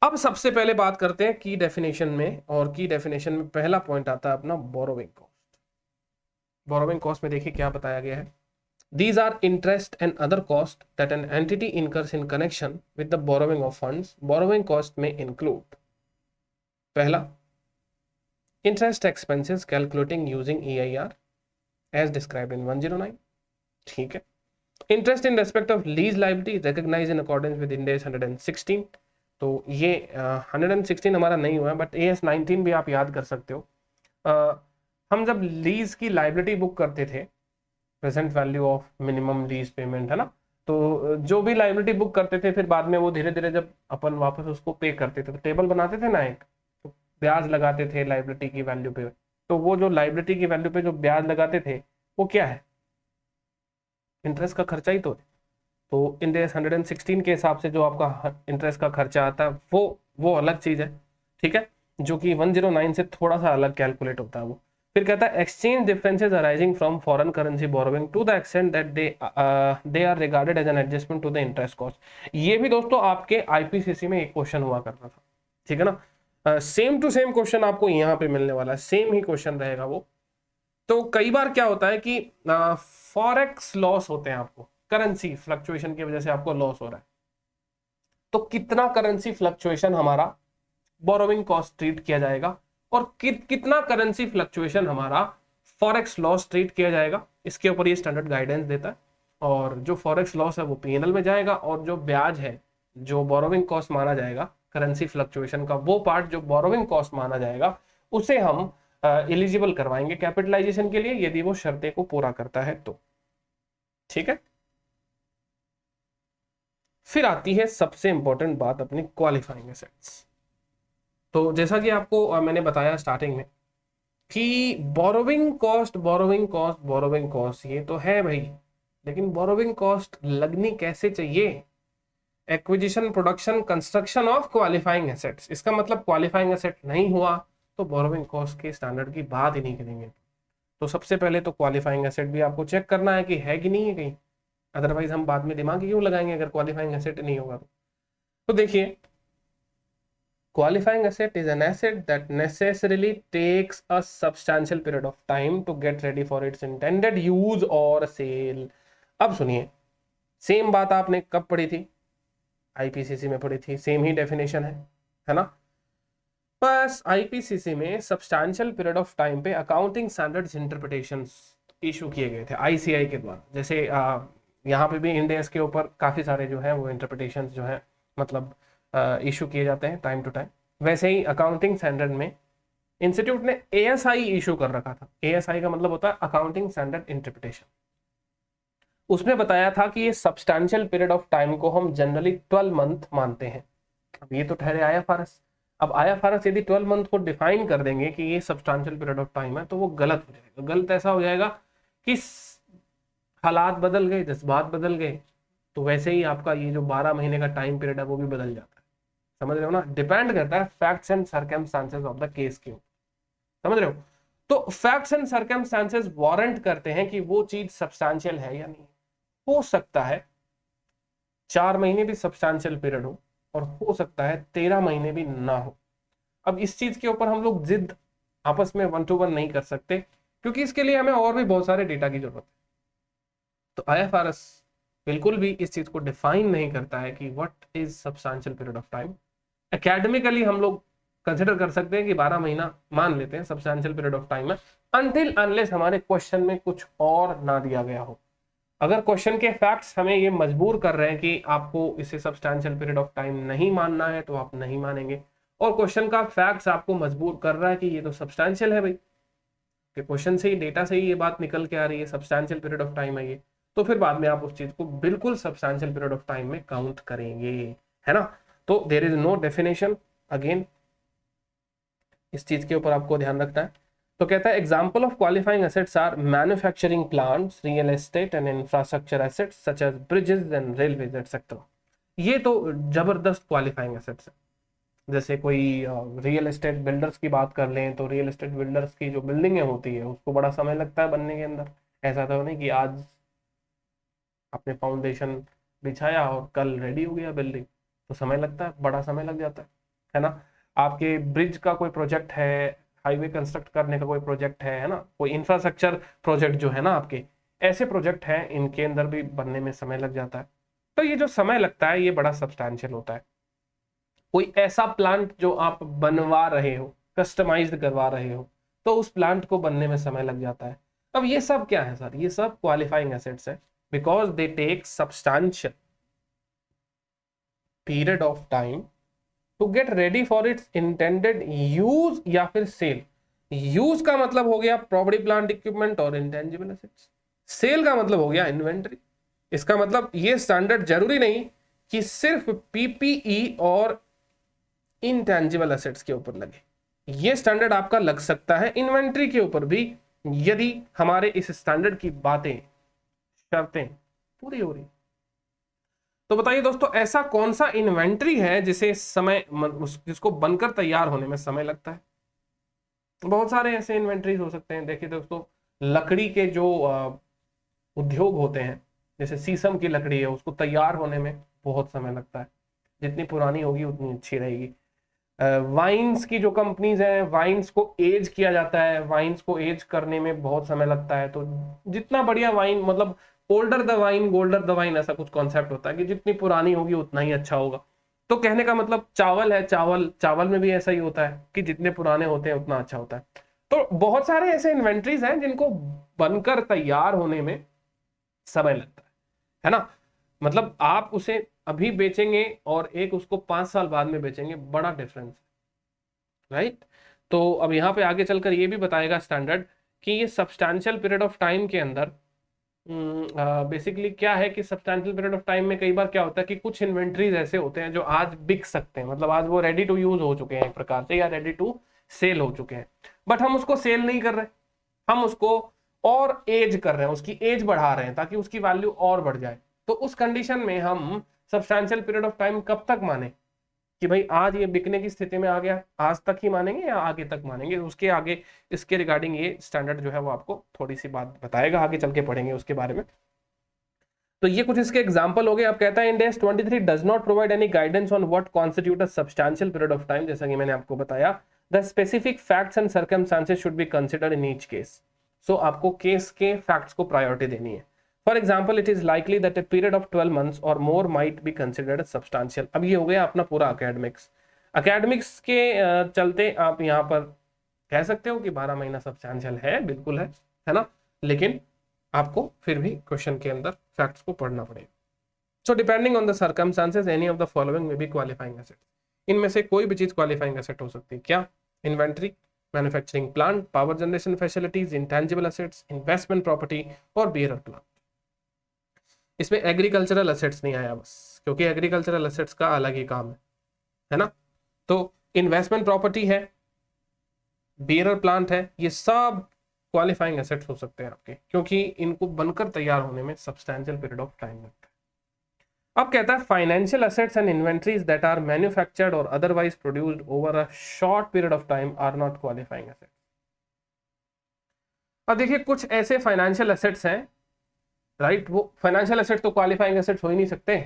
Speaker 1: अब सबसे पहले बात करते हैं की डेफिनेशन में, और की डेफिनेशन में पहला पॉइंट आता है अपना बोरोविंग कॉस्ट। बोरोविंग कॉस्ट में देखिए क्या बताया गया है, these are interest and other cost that an entity incurs in connection with the borrowing of funds। borrowing cost may include, पहला, interest expenses calculating using EIR as described in 109, ठीक है। Interest in respect of lease liability recognise in accordance with Ind AS 116, तो ये 116 हमारा नहीं हुआ है, but AS 19 भी आप याद कर सकते हो। हम जब लीज की लायबिलिटी बुक करते थे, present value of minimum lease payment, है ना, तो जो भी लायबिलिटी बुक करते थे फिर बाद में वो धीरे धीरे जब अपन वापस उसको पे करते थे तो टेबल बनाते थे ना एक, तो ब्याज लगाते थे लायबिलिटी की वैल्यू पे, तो वो जो लायबिलिटी की वैल्यू पे जो ब्याज लगाते थे वो क्या है, इंटरेस्ट का खर्चा ही तो है। तो इन डेज 116 के हिसाब से जो आपका इंटरेस्ट का खर्चा आता है वो अलग चीज है, ठीक है, जो कि 109 से थोड़ा सा अलग कैलकुलेट होता है वो। फिर कहता है exchange differences arising from foreign currency borrowing to the extent that they are regarded as an adjustment to the interest cost. ये भी दोस्तों आपके आईपीसीसी में एक क्वेश्चन हुआ करता था, ठीक है ना, सेम टू सेम क्वेश्चन आपको यहाँ पे मिलने वाला है, सेम ही क्वेश्चन रहेगा वो। तो कई बार क्या होता है कि फॉरेक्स लॉस होते हैं, आपको करेंसी फ्लक्चुएशन की वजह से आपको लॉस हो रहा है, तो कितना करेंसी फ्लक्चुएशन हमारा बोरोविंग कॉस्ट ट्रीट किया जाएगा और कितना करेंसी फ्लक्चुएशन हमारा फॉरेक्स लॉस ट्रीट किया जाएगा, इसके ऊपर ये स्टैंडर्ड गाइडेंस देता है। और जो फॉरेक्स लॉस है वो पीएनएल में जाएगा, और जो ब्याज है जो बोरोविंग कॉस्ट माना जाएगा करेंसी फ्लक्चुएशन का, वो पार्ट जो बोरोविंग कॉस्ट माना जाएगा उसे हम एलिजिबल करवाएंगे कैपिटलाइजेशन के लिए, यदि वो शर्तें को पूरा करता है तो, ठीक है। फिर आती है सबसे इंपॉर्टेंट बात अपनी क्वालिफाइंग एसेट्स। तो जैसा कि आपको मैंने बताया स्टार्टिंग में कि borrowing cost borrowing cost borrowing cost ये तो है भाई, लेकिन बोरोविंग कॉस्ट लगनी कैसे चाहिए? Acquisition, production, construction of qualifying assets, इसका मतलब क्वालिफाइंग एसेट नहीं हुआ तो बोरोविंग कॉस्ट के स्टैंडर्ड की बात ही नहीं करेंगे। तो सबसे पहले तो क्वालिफाइंग एसेट भी आपको चेक करना है कि है कि नहीं है कहीं, अदरवाइज हम बाद में दिमाग क्यों लगाएंगे अगर क्वालिफाइंग एसेट नहीं होगा तो देखिए, qualifying asset is an asset that necessarily takes a substantial period of time to get ready for its intended use or sale। अब सुनिए, सेम बात आपने कब पढ़ी थी? आईपीसीसी में पढ़ी थी, सेम ही डेफिनेशन है ना? बस आईपीसीसी में सब्सटैंशियल पीरियड ऑफ टाइम पे अकाउंटिंग स्टैंडर्ड्स इंटरप्रिटेशंस इशू किए गए थे आईसीआई के द्वारा। जैसे यहाँ पे भी इंड एस के ऊपर काफी सारे जो है वो इंटरप्रिटेशंस जो है मतलब इशू किए जाते हैं टाइम टू टाइम। वैसे ही अकाउंटिंग स्टैंडर्ड में इंस्टीट्यूट ने एएसआई इशू कर रखा था। एएसआई का मतलब होता है अकाउंटिंग स्टैंडर्ड इंटरप्रिटेशन। उसमें बताया था कि ये सब्सटैंशियल पीरियड ऑफ टाइम को हम जनरली 12 मंथ मानते हैं। अब ये तो ठहरे आईएफआरएस। अब आईएफआरएस यदि 12 मंथ को डिफाइन कर देंगे कि ये सब्सटैंशियल पीरियड ऑफ टाइम है तो वो गलत हो जाएगा। गलत ऐसा हो जाएगा कि हालात बदल गए, जज्बात बदल गए, तो वैसे ही आपका ये जो 12 महीने का टाइम पीरियड है वो भी बदल जाता है। समझ रहे हो ना? डिपेंड करता है facts and circumstances of the case के ऊपर। समझ रहे हो? तो फैक्ट्स एंड सर्कमस्टांसेस वारंट करते हैं कि वो चीज सब्सटैंशियल है या नहीं। हो सकता है 4 महीने भी सब्सटैंशियल पीरियड हो और हो सकता है 13 महीने भी ना हो। अब इस चीज के ऊपर हम लोग जिद आपस में 1 to 1 नहीं कर सकते, क्योंकि इसके लिए हमें और भी बहुत सारे डेटा की जरूरत है। तो आईएफआरएस बिल्कुल भी इस चीज को डिफाइन नहीं करता है कि what is substantial period of time. Academically हम लोग कंसिडर कर सकते हैं कि 12 महीना मान लेते हैं सब्सटैंशियल पीरियड ऑफ टाइम है, अनटिल अनलेस हमारे क्वेश्चन में कुछ और ना दिया गया हो। अगर क्वेश्चन के फैक्ट्स हमें ये मजबूर कर रहे हैं कि आपको इसे सब्सटैंशियल पीरियड ऑफ टाइम नहीं मानना है तो आप नहीं मानेंगे, और क्वेश्चन का फैक्ट्स आपको मजबूर कर रहा है कि ये तो सब्सटैंशियल है भाई, कि क्वेश्चन से ही डेटा से ही ये बात निकल के आ रही है सब्सटैंशियल पीरियड ऑफ टाइम है ये, तो फिर बाद में आप उस चीज को बिल्कुल सब्सटैंशियल पीरियड ऑफ टाइम में काउंट करेंगे, है ना? तो there is no definition. Again इस चीज के ऊपर आपको ध्यान रखना है। तो कहता है example of qualifying assets are manufacturing plants, real estate and infrastructure assets such as bridges and railways etcetera. ये तो जबरदस्त क्वालिफाइंग एसेट्स है। जैसे कोई रियल एस्टेट बिल्डर्स की बात कर लें तो रियल एस्टेट बिल्डर्स की जो बिल्डिंगें होती है उसको बड़ा समय लगता है बनने के अंदर। ऐसा तो नहीं कि आज आपने फाउंडेशन बिछाया और कल रेडी हो गया बिल्डिंग, तो समय लगता है, बड़ा समय लग जाता है ना? आपके ब्रिज का कोई प्रोजेक्ट है, हाईवे कंस्ट्रक्ट करने का कोई प्रोजेक्ट है ना, कोई इंफ्रास्ट्रक्चर प्रोजेक्ट जो है ना, आपके ऐसे प्रोजेक्ट हैं, इनके अंदर भी बनने में समय लग जाता है। तो ये जो समय लगता है ये बड़ा सब्सटैंशियल होता है। कोई ऐसा प्लांट जो आप बनवा रहे हो, कस्टमाइज्ड करवा रहे हो, तो उस प्लांट को बनने में समय लग जाता है। अब ये सब क्या है सर? ये सब क्वालिफाइंग एसेट्स है because they take substantial period of time to get ready for its intended use या फिर सेल। यूज का मतलब हो गया प्रॉपर्टी प्लांट इक्विपमेंट और इंटेंजिबल एसेट्स। सेल का मतलब हो गया इन्वेंटरी। इसका मतलब ये स्टैंडर्ड जरूरी नहीं कि सिर्फ पीपीई और इंटेंजिबल एसेट्स के ऊपर लगे, ये स्टैंडर्ड आपका लग सकता है इन्वेंट्री के ऊपर भी, यदि हमारे इस स्टैंडर्ड की बातें शर्तें पूरी हो रही। तो बताइए दोस्तों, ऐसा कौन सा इन्वेंट्री है जिसे समय जिसको बनकर तैयार होने में समय लगता है? बहुत सारे ऐसे इन्वेंट्रीज हो सकते हैं। देखिए दोस्तों, लकड़ी के जो उद्योग होते हैं, जैसे शीशम की लकड़ी है, उसको तैयार होने में बहुत समय लगता है। जितनी पुरानी होगी उतनी अच्छी रहेगी। वाइन्स की जो कंपनीज हैं, वाइन्स को एज किया जाता है, वाइन्स को एज करने में बहुत समय लगता है। तो जितना बढ़िया वाइन, मतलब older the wine golder the wine, ऐसा कुछ कॉन्सेप्ट होता है कि जितनी पुरानी होगी उतना ही अच्छा होगा। तो कहने का मतलब चावल है, चावल में भी ऐसा ही होता है कि जितने पुराने होते हैं उतना अच्छा होता है। तो बहुत सारे ऐसे इन्वेंट्रीज हैं जिनको बनकर तैयार होने में समय लगता है ना? मतलब आप उसे अभी बेचेंगे और एक उसको 5 साल बाद में बेचेंगे, बड़ा डिफरेंस है, राइट? तो अब यहाँ पे आगे चलकर ये भी बताएगा स्टैंडर्ड कि ये सब्सटैंशियल पीरियड ऑफ टाइम के अंदर बेसिकली क्या है कि सब्सटैंशियल पीरियड ऑफ टाइम में कई बार क्या होता है कि कुछ इन्वेंट्रीज ऐसे होते हैं जो आज बिक सकते हैं, मतलब आज वो रेडी टू यूज हो चुके हैं एक प्रकार से, या रेडी टू सेल हो चुके हैं, बट हम उसको सेल नहीं कर रहे, हम उसको और एज कर रहे हैं, उसकी एज बढ़ा रहे हैं ताकि उसकी वैल्यू और बढ़ जाए। तो उस कंडीशन में हम सब्सटैंशियल पीरियड ऑफ टाइम कब तक माने कि भाई आज ये बिकने की स्थिति में आ गया, आज तक ही मानेंगे या आगे तक मानेंगे? उसके आगे इसके रिगार्डिंग ये स्टैंडर्ड जो है वो आपको थोड़ी सी बात बताएगा, आगे चल के पढ़ेंगे उसके बारे में। तो ये कुछ इसके एग्जांपल हो गए। आप कहता है Ind S 23 does not provide any guidance on what constitute a substantial period of time, जैसा कि मैंने आपको बताया। The specific facts and circumstances should be considered in each case. So आपको केस के फैक्ट्स को प्रायोरिटी देनी है। For example, it is likely that a period of 12 months और more might be considered substantial. अब ये हो गया अपना पूरा अकेडमिक्स के चलते आप यहाँ पर कह सकते हो कि 12 महीना सब्सटैंशियल है, बिल्कुल है ना, लेकिन आपको फिर भी क्वेश्चन के अंदर फैक्ट्स को पढ़ना पड़ेगा। So depending on the circumstances any of the following में बी क्वालिफाइंग एसेट। इनमें से कोई भी चीज क्वालिफाइंग एसेट हो सकती है। क्या? Inventory, manufacturing plant, power generation facilities, intangible assets, investment property और बियरर प्लांट। इसमें एग्रीकल्चरल एसेट्स नहीं आया बस, क्योंकि एग्रीकल्चरल एसेट्स का अलग ही काम है ना। तो इन्वेस्टमेंट प्रॉपर्टी है, बियरर प्लांट है, ये सब क्वालिफाइंग एसेट्स हो सकते हैं आपके, क्योंकि इनको बनकर तैयार होने में सब्सटैंशियल पीरियड ऑफ टाइम लगता है। अब कहता है financial assets and inventories that are manufactured और otherwise produced over a short period of time are not qualifying assets. अब देखिए कुछ ऐसे फाइनेंशियल एसेट्स हैं, राइट, वो फाइनेंशियल एसेट्स तो क्वालिफाइंग एसेट्स हो ही नहीं सकते।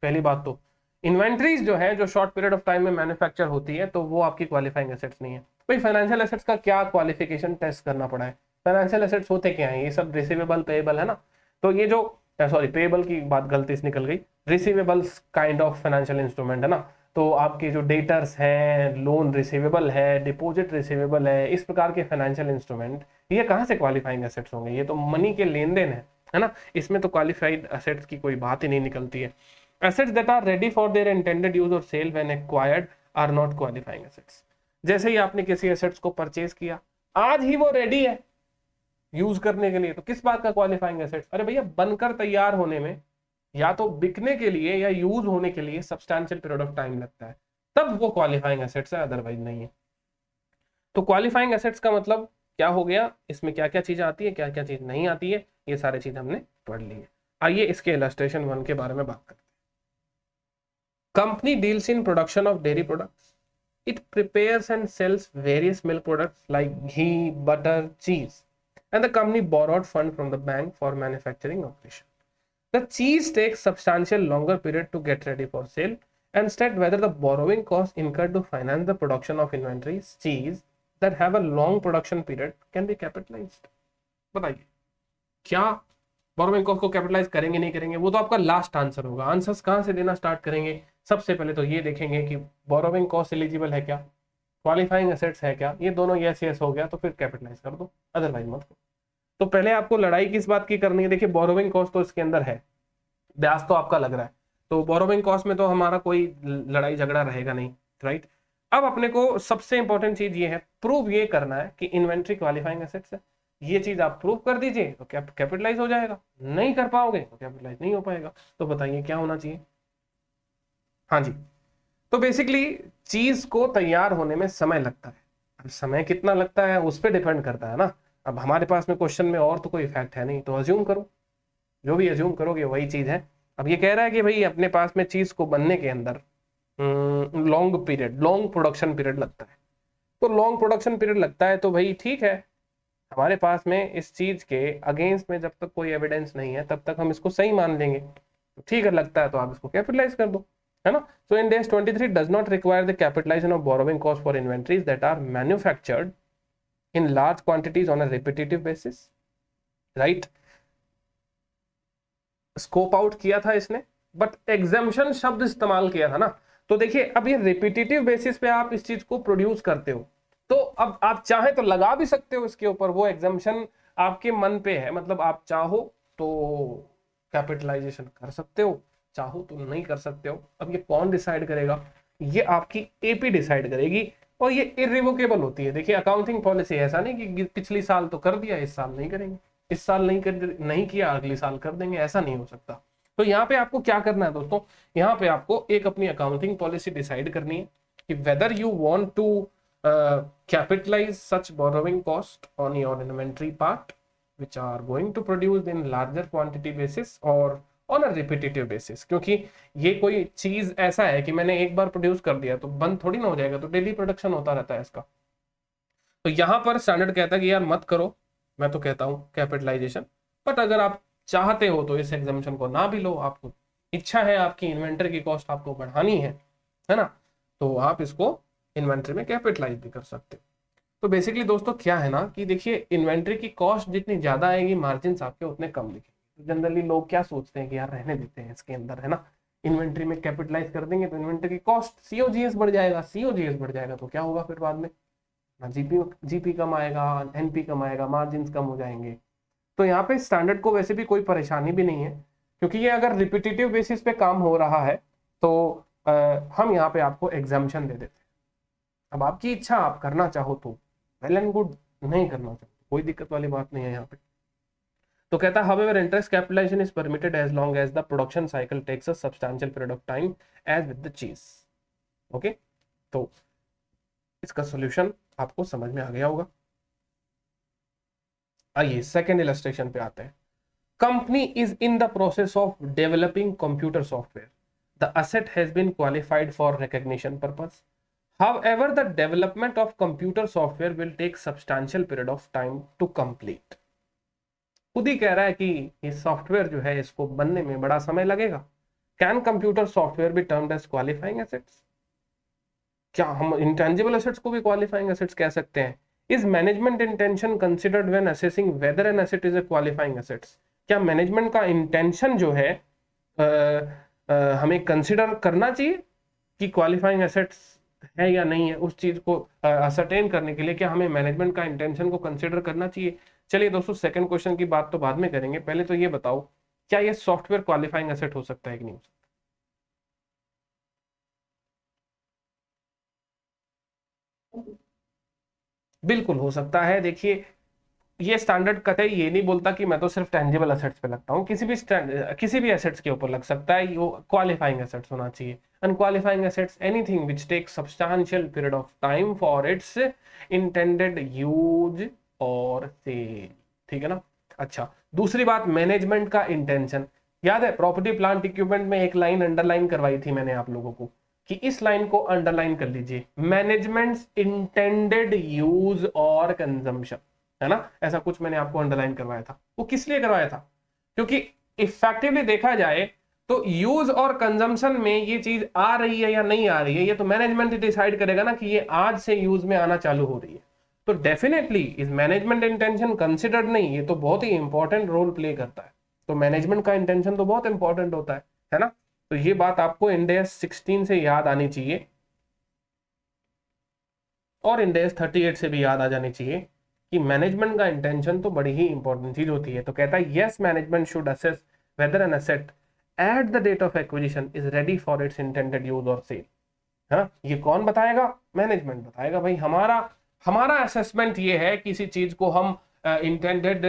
Speaker 1: पहली बात तो इन्वेंट्रीज जो है जो शॉर्ट पीरियड ऑफ टाइम में मैन्युफैक्चर होती है तो वो आपकी क्वालिफाइंग एसेट्स नहीं है। भाई फाइनेंशियल एसेट्स का क्या क्वालिफिकेशन टेस्ट करना पड़ा है? फाइनेंशियल एसेट्स होते क्या है? ये सब रिसीवेबल, पेएबल है ना। तो ये जो सॉरी पेएबल की बात गलती से निकल गई, receivables kind of financial instrument है ना। तो आपके जो डेटर्स हैं, लोन रिसीवेबल है, डिपॉजिट रिसीवेबल है, इस प्रकार के फाइनेंशियल इंस्ट्रूमेंट ये कहाँ से क्वालिफाइंग एसेट्स होंगे? ये तो मनी के लेन देन है ना। इसमें तो क्वालिफाइड एसेट्स की कोई बात ही नहीं निकलती है। Assets that are ready for their intended use or sale when acquired are not qualifying assets। जैसे ही आपने किसी एसेट्स को परचेज किया, आज ही वो रेडी है यूज करने के लिए, तो किस बात का क्वालिफाइंग एसेट्स? अरे भैया बनकर तैयार होने में या तो बिकने के लिए या यूज होने के लिए सब्सटैंशियल पीरियड ऑफ टाइम लगता है, तब वो क्वालिफाइंग एसेट्स है, अदरवाइज नहीं है। तो क्वालिफाइंग एसेट्स का मतलब क्या हो गया, इसमें क्या क्या चीज आती है, क्या क्या चीज नहीं आती है, ये सारी चीज हमने पढ़ ली है। आइए इसके इलस्ट्रेशन 1 के बारे में बात करते हैं। Company deals in production of dairy products. It prepares and sells various milk products like ghee, butter, cheese. And the company borrowed fund from the bank for manufacturing operation. The cheese takes substantial longer period to get ready for sale. And instead, whether the borrowing cost incurred to finance the production of inventories, cheese that have a long production period can be capitalized. बताइए क्या borrowing cost को capitalise करेंगे नहीं करेंगे? वो तो आपका last answer होगा। आंसर्स कहां से देना स्टार्ट करेंगे? सबसे पहले तो ये देखेंगे कि बोरोइंग कॉस्ट एलिजिबल है क्या, क्वालिफाइंग एसेट्स है क्या, ये दोनों यस यस हो गया तो फिर कैपिटलाइज कर दो, अदरवाइज मत करो। तो पहले आपको लड़ाई किस बात की करनी है? देखिए बोरोइंग कॉस्ट तो इसके अंदर है, ब्याज तो आपका लग रहा है, तो बोरोइंग कॉस्ट में तो हमारा कोई लड़ाई झगड़ा रहेगा नहीं, राइट। अब अपने को सबसे इंपॉर्टेंट चीज ये है, प्रूव ये करना है कि इन्वेंट्री क्वालिफाइंग एसेट्स है। ये चीज आप प्रूव कर दीजिए तो कैपिटलाइज हो जाएगा, नहीं कर पाओगे तो कैपिटलाइज नहीं हो पाएगा। तो बताइए क्या होना चाहिए? हाँ जी, तो बेसिकली चीज को तैयार होने में समय लगता है। अब समय कितना लगता है उस पर डिपेंड करता है ना। अब हमारे पास में क्वेश्चन में और तो कोई फैक्ट है नहीं, तो अज्यूम करो, जो भी अज्यूम करोगे वही चीज है। अब ये कह रहा है कि भाई अपने पास में चीज को बनने के अंदर लॉन्ग प्रोडक्शन पीरियड लगता है। तो लॉन्ग प्रोडक्शन पीरियड लगता है तो भाई ठीक है, हमारे पास में इस चीज के अगेंस्ट में जब तक कोई एविडेंस नहीं है तब तक हम इसको सही मान लेंगे। तो ठीक है, लगता है तो आप इसको कैपिटलाइज कर दो, है ना। So Ind AS 23 does not require the capitalisation of borrowing cost for inventories that are manufactured in large quantities on a repetitive basis, right. Scope out किया था इसने, बट एग्जाम्पशन शब्द इस्तेमाल किया था ना। तो देखिए अब ये रिपीटेटिव बेसिस पे आप इस चीज को प्रोड्यूस करते हो, तो अब आप चाहे तो लगा भी सकते हो इसके ऊपर, वो एग्जाम्पशन आपके मन पे है। मतलब आप चाहो तो कैपिटलाइजेशन कर सकते हो, चाहो तो नहीं कर सकते हो। अब ये कौन डिसाइड करेगा? ये आपकी एपी डिसाइड करेगी, और ये इरिवोकेबल होती है। देखिए अकाउंटिंग पॉलिसी ऐसा नहीं कि पिछली साल तो कर दिया इस साल नहीं करेंगे, इस साल नहीं किया अगली साल कर देंगे, ऐसा नहीं हो सकता। तो यहाँ पे आपको क्या करना है दोस्तों, यहाँ पे आपको एक अपनी अकाउंटिंग पॉलिसी डिसाइड करनी है कि whether you want to capitalise such borrowing cost on your inventory part which are going to produce in larger quantity basis और on a repetitive basis, क्योंकि ये कोई चीज ऐसा है कि मैंने एक बार प्रोड्यूस कर दिया तो बंद थोड़ी ना हो जाएगा, तो डेली प्रोडक्शन होता रहता है इसका। तो यहां पर स्टैंडर्ड कहता है कि यार मत करो, मैं तो कहता हूं कैपिटलाइजेशन, बट अगर आप चाहते हो तो इस एग्जाम्पशन को ना भी लो, आपको इच्छा है आपकी इन्वेंटरी की कॉस्ट आपको बढ़ानी है ना, तो आप इसको इन्वेंटरी में कैपिटलाइज भी कर सकते हो। तो बेसिकली दोस्तों क्या है ना कि देखिए इन्वेंट्री की कॉस्ट जितनी ज्यादा आएगी मार्जिन आपके उतने कम दिखेंगे। तो जनरली लोग क्या सोचते हैं कि यार रहने देते हैं इसके अंदर, है ना, इन्वेंट्री में कैपिटलाइज कर देंगे तो इन्वेंट्री की कॉस्ट सीओजीएस बढ़ जाएगा, सीओजीएस बढ़ जाएगा तो क्या होगा फिर बाद में, ना जीपी जीपी कम आएगा, एनपी कम आएगा, मार्जिन कम हो जाएंगे। तो यहाँ पे स्टैंडर्ड को वैसे भी कोई परेशानी भी नहीं है, क्योंकि ये अगर रिपीटेटिव बेसिस पे काम हो रहा है तो हम यहाँ पे आपको एग्जाम्पशन दे देते हैं। अब आपकी इच्छा, आप करना चाहो तो वेल एंड गुड, नहीं करना चाहो कोई दिक्कत वाली बात नहीं है यहाँ पे। तो कहता है however interest capitalization is permitted as long as the production cycle takes a substantial period of time as with the cheese। Okay, तो इसका सॉल्यूशन आपको समझ में आ गया होगा। आइए सेकेंड इलस्ट्रेशन पे आते हैं। Company is in the process of developing computer software, the asset has been qualified for recognition purpose, however the development of computer software will take substantial period of time to complete। खुद ही कह रहा है कि ये software जो है इसको बनने में बड़ा समय लगेगा। Can computer software be termed as qualifying assets? क्या हम इंटेंजिबल एसेट्स को भी क्वालिफाइंग एसेट्स कह सकते हैं? Is management intention considered when assessing whether an asset is a qualifying assets? क्या मैनेजमेंट का इंटेंशन जो है हमें कंसिडर करना चाहिए कि क्वालिफाइंग एसेट्स है या नहीं है? उस चीज को असरटेन करने के लिए क्या हमें मैनेजमेंट का इंटेंशन को कंसिडर करना चाहिए? चलिए दोस्तों सेकंड क्वेश्चन की बात तो बाद में करेंगे, पहले तो ये बताओ क्या ये सॉफ्टवेयर क्वालिफाइंग एसेट हो सकता है कि नहीं हो सकता? बिल्कुल हो सकता है। देखिए ये स्टैंडर्ड कतई ये नहीं बोलता कि मैं तो सिर्फ टेंजिबल एसेट्स पे लगता हूँ, किसी भी एसेट्स के ऊपर लग सकता है, वो क्वालिफाइंग एसेट्स होना चाहिए। Unqualifying assets anything which takes substantial period of time for its intended use और सेल, ठीक है ना। अच्छा, दूसरी बात मैनेजमेंट का इंटेंशन, याद है प्रॉपर्टी प्लांट इक्विपमेंट में एक लाइन अंडरलाइन करवाई थी मैंने आप लोगों को कि इस लाइन को अंडरलाइन कर लीजिए, मैनेजमेंट इंटेंडेड यूज और कंजम्पशन, है ना, ऐसा कुछ मैंने आपको अंडरलाइन करवाया था। वो किस लिए करवाया था? क्योंकि इफेक्टिवली देखा जाए तो यूज और कंजम्पशन में ये चीज आ रही है या नहीं आ रही है, ये तो मैनेजमेंट डिसाइड करेगा ना कि ये आज से यूज में आना चालू हो रही है। तो definitely is management intention considered नहीं, ये तो बहुत ही इंपॉर्टेंट रोल प्ले करता है। तो मैनेजमेंट का इंटेंशन तो बहुत इंपॉर्टेंट होता है ना। तो ये बात आपको इंडेस 16 से याद आनी चाहिए और इंडेस 38 से भी याद आ जानी चाहिए कि मैनेजमेंट का इंटेंशन तो बड़ी ही इंपॉर्टेंट चीज होती है। तो कहता है yes management should assess whether an asset at the date of acquisition is ready for its intended use और सेल, है ना। ये कौन बताएगा? मैनेजमेंट बताएगा। भाई हमारा हमारा असेसमेंट ये है किसी चीज को हम इंटेंडेड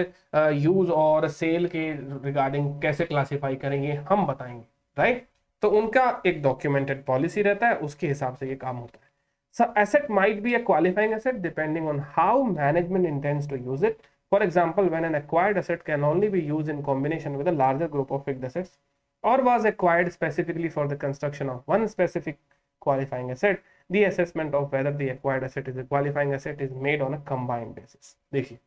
Speaker 1: यूज और सेल के रिगार्डिंग कैसे क्लासिफाई करेंगे हम बताएंगे, राइट। तो उनका एक डॉक्यूमेंटेड पॉलिसी रहता है, उसके हिसाब से ये काम होता है। So asset might be a qualifying asset depending on how management intends to use it. For example, when an acquired asset can only be used in combination with a larger group of fixed assets or was acquired specifically for the construction of one specific qualifying asset, the assessment of whether the acquired asset is a qualifying asset is made on a combined basis। देखिए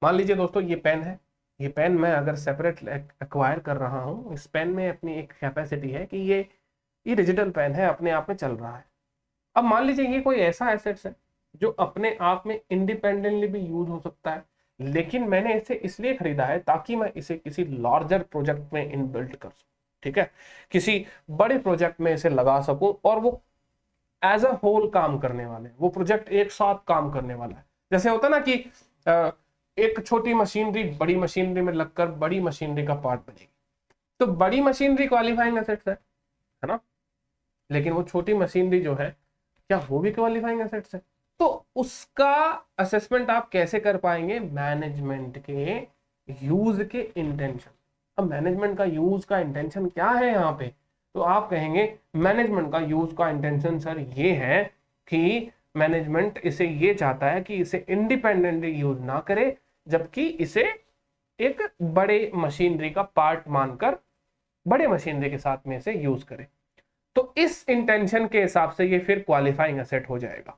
Speaker 1: मान लीजिए दोस्तों ये pen है, ये pen मैं अगर separate acquire कर रहा हूँ, इस पेन में अपनी एक कैपेसिटी है कि ये डिजिटल पेन है, अपने आप में चल रहा है। अब मान लीजिए ये कोई ऐसा एसेट्स है जो अपने आप में इंडिपेंडेंटली भी यूज हो सकता है, लेकिन मैंने इसे इसलिए खरीदा है ताकि मैं इसे किसी लार्जर प्रोजेक्ट में इनबिल्ट कर सकूं, ठीक है, किसी बड़े प्रोजेक्ट में इसे लगा सकूं और वो एज अ होल काम करने वाले, वो प्रोजेक्ट एक साथ काम करने वाला है। जैसे होता ना कि एक छोटी मशीनरी बड़ी मशीनरी में लगकर बड़ी मशीनरी का पार्ट बनेगी, तो बड़ी मशीनरी क्वालिफाइंग एसेट्स है ना, लेकिन वो छोटी मशीनरी जो है क्या वो भी क्वालिफाइंग एसेट्स है? तो उसका असेसमेंट आप कैसे कर पाएंगे? मैनेजमेंट के यूज के इंटेंशन। अब मैनेजमेंट का यूज का इंटेंशन क्या है यहाँ पे? तो आप कहेंगे मैनेजमेंट का यूज का इंटेंशन सर ये है कि मैनेजमेंट इसे ये चाहता है कि इसे इंडिपेंडेंटली यूज ना करे, जबकि इसे एक बड़े मशीनरी का पार्ट मानकर बड़े मशीनरी के साथ में इसे यूज करे। तो इस इंटेंशन के हिसाब से ये फिर क्वालिफाइंग एसेट हो जाएगा।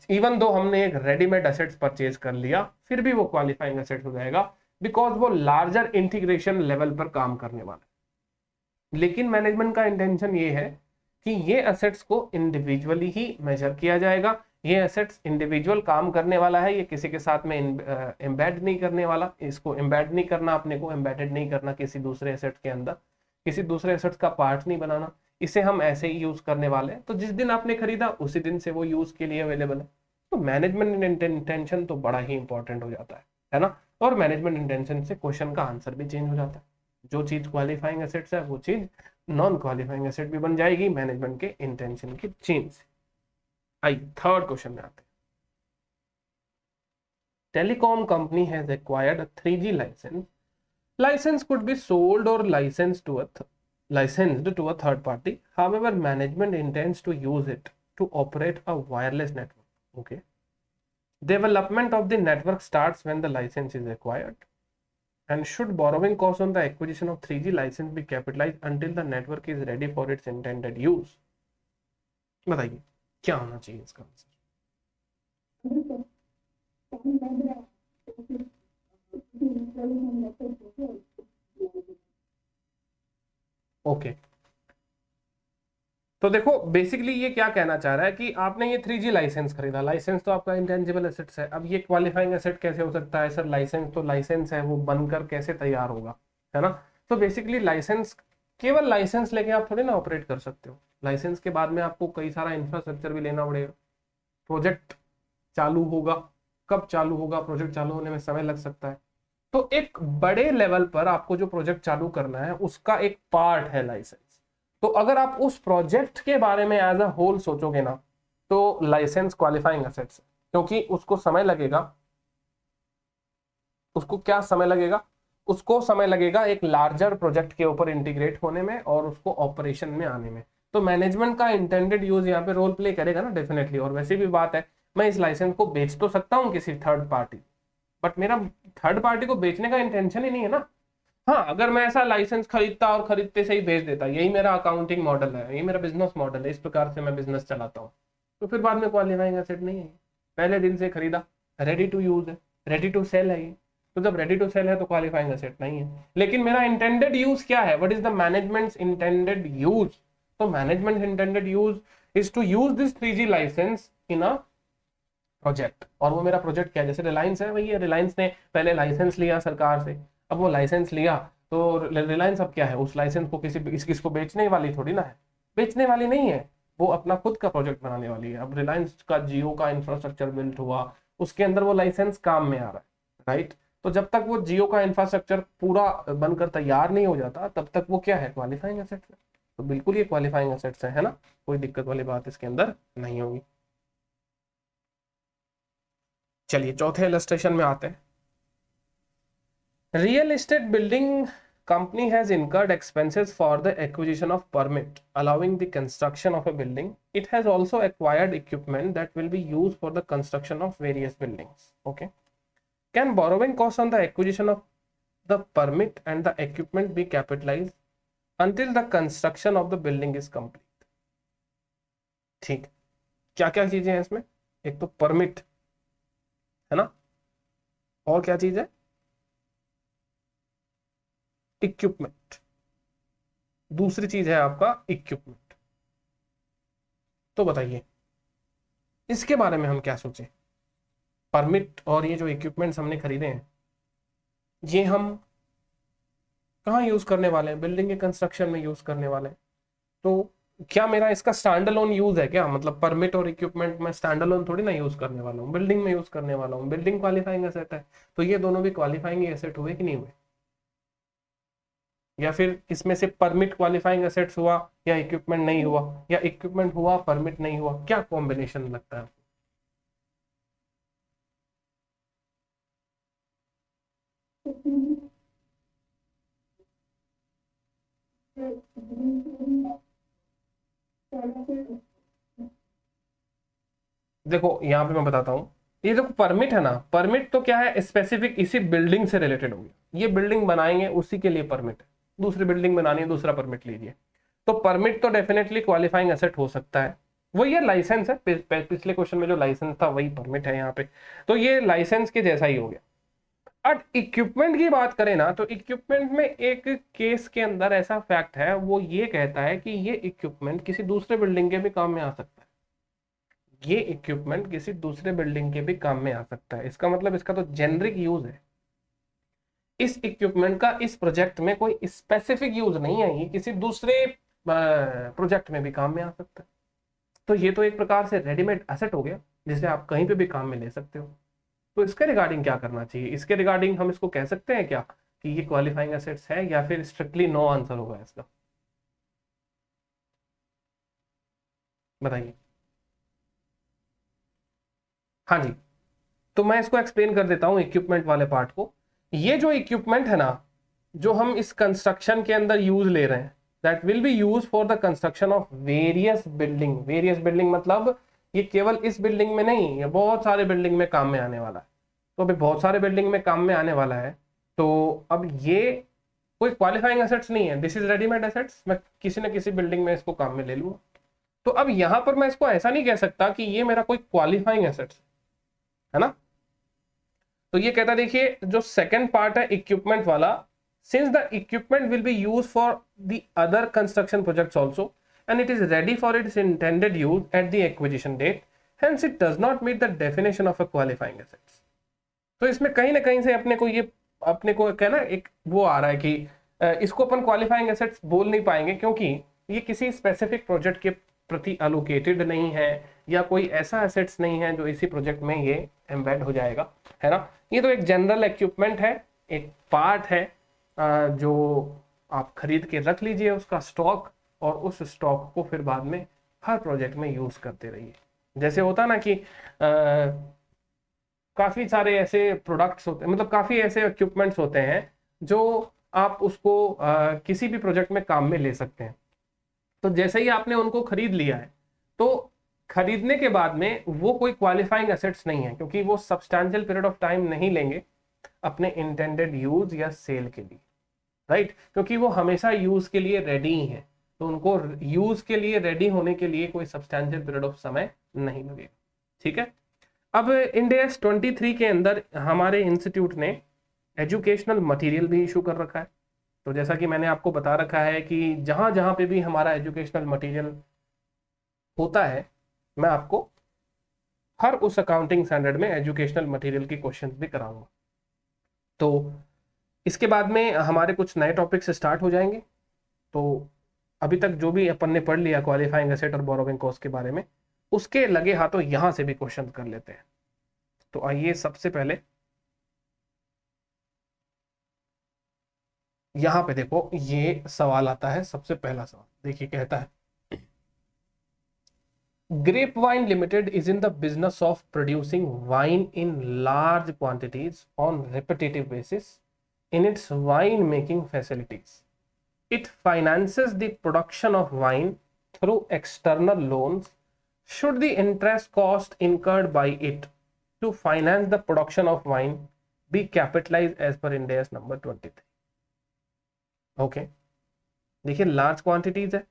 Speaker 1: इवन दो हमने एक रेडीमेड एसेट्स परचेज कर लिया, फिर भी वो क्वालिफाइंग एसेट हो जाएगा, बिकॉज वो लार्जर इंटीग्रेशन लेवल पर काम करने वाला है। लेकिन मैनेजमेंट का इंटेंशन ये है कि ये एसेट्स को इंडिविजुअली ही मेजर किया जाएगा। ये एसेट्स इंडिविजुअल काम करने वाला है, ये किसी के साथ में एम्बेड नहीं करने वाला। इसको एम्बेड नहीं करना, अपने को एम्बेडेड नहीं करना किसी दूसरे एसेट के अंदर, किसी दूसरे एसेट्स का पार्ट नहीं बनाना। इसे हम ऐसे ही यूज करने वाले हैं, तो जिस दिन आपने खरीदा उसी दिन से वो यूज के लिए अवेलेबल है। तो मैनेजमेंट इंटेंशन तो बड़ा ही इंपॉर्टेंट हो जाता है ना। और मैनेजमेंट इंटेंशन से क्वेश्चन का आंसर भी चेंज हो जाता है। जो चीज क्वालिफाइंग एसेट्स है वो चीज नॉन क्वालिफाइंग एसेट भी बन जाएगी मैनेजमेंट के इंटेंशन की चेंज से। आई थर्ड क्वेश्चन में आते हैं। Telecom company has acquired a 3G license. License could be sold or licensed to a third party. However, management intends to use it to operate a wireless network. Okay. Development of the network starts when the license is acquired. And should borrowing costs on the acquisition of 3G license be capitalized until the network is ready for its intended use? बताइए क्या होना चाहिए इसका answer. Okay तो देखो basically ये क्या कहना चाह रहा है कि आपने ये 3G लाइसेंस खरीदा, लाइसेंस तो आपका इंटेंजिबल एसेट्स है। अब ये क्वालिफाइंग एसेट कैसे हो सकता है सर? लाइसेंस तो लाइसेंस है, वो बनकर कैसे तैयार होगा, है ना। तो बेसिकली लाइसेंस, केवल लाइसेंस लेके आप थोड़ी ना ऑपरेट कर सकते हो। लाइसेंस के बाद में आपको कई सारा इंफ्रास्ट्रक्चर भी लेना पड़ेगा। प्रोजेक्ट चालू होगा, कब चालू होगा, प्रोजेक्ट चालू होने में समय लग सकता है। तो एक बड़े लेवल पर आपको जो प्रोजेक्ट चालू करना है उसका एक पार्ट है लाइसेंस। तो अगर आप उस प्रोजेक्ट के बारे में एज अ होल सोचोगे ना, तो लाइसेंस क्वालिफाइंग एसेट्स है, क्योंकि उसको समय लगेगा। उसको क्या समय लगेगा? उसको समय लगेगा एक लार्जर प्रोजेक्ट के ऊपर इंटीग्रेट होने में और उसको ऑपरेशन में आने में। तो मैनेजमेंट का इंटेंडेड यूज यहाँ पे रोल प्ले करेगा ना डेफिनेटली। और वैसे भी बात है, मैं इस लाइसेंस को बेच तो सकता हूँ किसी थर्ड पार्टी, बट मेरा थर्ड पार्टी को बेचने का इंटेंशन ही नहीं है ना। हाँ, अगर मैं ऐसा लाइसेंस खरीदता और खरीदते से ही भेज देता, यही मेरा अकाउंटिंग मॉडल है, यही मेरा बिजनेस मॉडल है, इस प्रकार से मैं बिजनेस चलाता हूँ, तो फिर बाद में क्वालिफाइंग एसेट नहीं है। पहले दिन से खरीदा, रेडी टू यूज है, रेडी टू सेल है ये। तो जब रेडी टू सेल है तो क्वालिफाइंग एसेट नहीं है। लेकिन मेरा इंटेंडेड यूज क्या है? What is the management's intended use? तो management intended use is to use this 3G licence in a project. और वो मेरा प्रोजेक्ट क्या है? जैसे रिलायंस है, वही है, रिलायंस ने पहले लाइसेंस लिया सरकार से। अब वो लाइसेंस लिया तो रिलायंस अब क्या है, उस लाइसेंस को किसको बेचने वाली थोड़ी ना है, बेचने वाली नहीं है। वो अपना खुद का प्रोजेक्ट बनाने वाली है। अब रिलायंस का जियो का इंफ्रास्ट्रक्चर बिल्ड हुआ, उसके अंदर वो लाइसेंस काम में आ रहा है, राइट। तो जब तक वो जियो का इंफ्रास्ट्रक्चर पूरा बनकर तैयार नहीं हो जाता, तब तक वो क्या है? क्वालिफाइंग एसेट्स है। तो बिल्कुल ये क्वालिफाइंग एसेट्स है ना, कोई दिक्कत वाली बात इसके अंदर नहीं होगी। चलिए चौथे इलस्ट्रेशन में आते हैं। Real estate building company has incurred expenses for the acquisition of permit allowing the construction of a building. It has also acquired equipment that will be used for the construction of various buildings. Okay. Can borrowing costs on the acquisition of the permit and the equipment be capitalized until the construction of the building is complete? ठीक, क्या क्या चीजें हैं इसमें? एक तो permit है ना, और क्या चीज है? इक्विपमेंट। दूसरी चीज है आपका इक्विपमेंट। तो बताइए इसके बारे में हम क्या सोचें। परमिट और ये जो इक्विपमेंट्स हमने खरीदे हैं, ये हम कहाँ यूज करने वाले हैं? बिल्डिंग के कंस्ट्रक्शन में यूज करने वाले हैं। तो क्या मेरा इसका स्टैंड अलोन यूज है क्या? मतलब परमिट और इक्विपमेंट मैं स्टैंड अलोन थोड़ी ना यूज करने वाला हूँ, बिल्डिंग में यूज करने वाला हूँ। बिल्डिंग क्वालिफाइंग एसेट है, तो ये दोनों भी क्वालिफाइंग एसेट हुए कि नहीं हुए? या फिर इसमें से परमिट क्वालिफाइंग एसेट्स हुआ या इक्विपमेंट नहीं हुआ, या इक्विपमेंट हुआ परमिट नहीं हुआ? क्या कॉम्बिनेशन लगता है? देखो यहाँ पे मैं बताता हूँ, ये देखो परमिट है ना, परमिट तो क्या है, स्पेसिफिक इसी बिल्डिंग से रिलेटेड हो गया, ये बिल्डिंग बनाएंगे उसी के लिए परमिट है, दूसरी बिल्डिंग बनानी है दूसरा परमिट लीजिए। तो परमिट तो डेफिनेटली क्वालिफाइंग एसेट हो सकता है, वो ये लाइसेंस है, पिछले क्वेश्चन में जो लाइसेंस था वही परमिट है यहाँ पे, तो ये लाइसेंस के जैसा ही हो गया। अब इक्विपमेंट की बात करें ना, तो इक्विपमेंट में एक केस के अंदर ऐसा फैक्ट है, वो ये कहता है कि ये इक्विपमेंट किसी दूसरे बिल्डिंग के भी काम में आ सकता है, ये इक्विपमेंट किसी दूसरे बिल्डिंग के भी काम में आ सकता है, इसका मतलब इसका तो जेनरिक यूज है, इस इक्विपमेंट का इस प्रोजेक्ट में कोई स्पेसिफिक यूज नहीं है, ये किसी दूसरे प्रोजेक्ट में भी काम में आ सकता है। तो ये तो एक प्रकार से रेडीमेड एसेट हो गया, जिसे आप कहीं पे भी काम में ले सकते हो। तो इसके रिगार्डिंग क्या करना चाहिए, इसके रिगार्डिंग हम इसको कह सकते हैं क्या कि ये क्वालिफाइंग एसेट्स है, या फिर स्ट्रिक्टली नो आंसर होगा इसका, बताइए। हाँ जी, तो मैं इसको एक्सप्लेन कर देता हूँ इक्विपमेंट वाले पार्ट को। ये जो इक्विपमेंट है ना, जो हम इस कंस्ट्रक्शन के अंदर यूज ले रहे हैं, that will be use for the construction of various building, various building मतलब ये केवल इस बिल्डिंग में नहीं, ये बहुत सारे बिल्डिंग में काम में आने वाला है। तो अभी बहुत सारे बिल्डिंग में काम में आने वाला है, तो अब ये कोई क्वालिफाइंग एसेट्स नहीं है, दिस इज रेडीमेड एसेट्स, मैं किसी न किसी बिल्डिंग में इसको काम में ले लूंगा। तो अब यहां पर मैं इसको ऐसा नहीं कह सकता कि ये मेरा कोई क्वालिफाइंग एसेट्स है ना। तो ये कहता है, देखिए जो सेकंड पार्ट है इक्विपमेंट वाला, since the equipment will be use for the other construction projects also and it is ready for its intended use at the acquisition date, hence it does not meet the definition of a qualifying assets. तो इसमें कहीं ना कहीं से अपने को क्या ना एक वो आ रहा है कि इसको अपन क्वालिफाइंग एसेट्स बोल नहीं पाएंगे, क्योंकि ये किसी स्पेसिफिक प्रोजेक्ट के प्रति अलोकेटेड नहीं है, या कोई ऐसा एसेट्स नहीं है जो इसी प्रोजेक्ट में ये एम्बेड हो जाएगा, है ना। ये तो एक जनरल इक्विपमेंट है, एक पार्ट है जो आप खरीद के रख लीजिए उसका स्टॉक, और उस स्टॉक को फिर बाद में हर प्रोजेक्ट में यूज करते रहिए। जैसे होता ना कि काफी सारे ऐसे प्रोडक्ट्स होते हैं, मतलब काफी ऐसे इक्विपमेंट्स होते हैं जो आप उसको किसी भी प्रोजेक्ट में काम में ले सकते हैं। तो जैसे ही आपने उनको खरीद लिया है, तो खरीदने के बाद में वो कोई क्वालिफाइंग एसेट्स नहीं है, क्योंकि वो सब्सटैंशियल पीरियड ऑफ टाइम नहीं लेंगे अपने इंटेंडेड यूज या सेल के लिए, राइट, क्योंकि वो हमेशा यूज के लिए रेडी ही है। तो उनको यूज के लिए रेडी होने के लिए कोई सब्सटैंशियल पीरियड ऑफ समय नहीं लगेगा, ठीक है। अब इंडेस 23 के अंदर हमारे इंस्टीट्यूट ने एजुकेशनल मटेरियल भी इशू कर रखा है। तो जैसा कि मैंने आपको बता रखा है कि जहां जहां पे भी हमारा एजुकेशनल मटेरियल होता है, मैं आपको हर उस अकाउंटिंग स्टैंडर्ड में एजुकेशनल मटेरियल के क्वेश्चंस भी कराऊंगा। तो इसके बाद में हमारे कुछ नए टॉपिक्स स्टार्ट हो जाएंगे। तो अभी तक जो भी अपन ने पढ़ लिया क्वालिफाइंग एसेट और बोरोविंग कॉस्ट के बारे में, उसके लगे हाथों यहां से भी क्वेश्चन कर लेते हैं। तो आइए सबसे पहले यहां पे देखो, ये सवाल आता है, सबसे पहला सवाल देखिए, कहता है Grapevine Limited is in the business of producing wine in large quantities on repetitive basis in its wine making facilities. It finances the production of wine through external loans. Should the interest cost incurred by it to finance the production of wine be capitalized as per Ind AS number 23? Okay, देखिए large quantities है,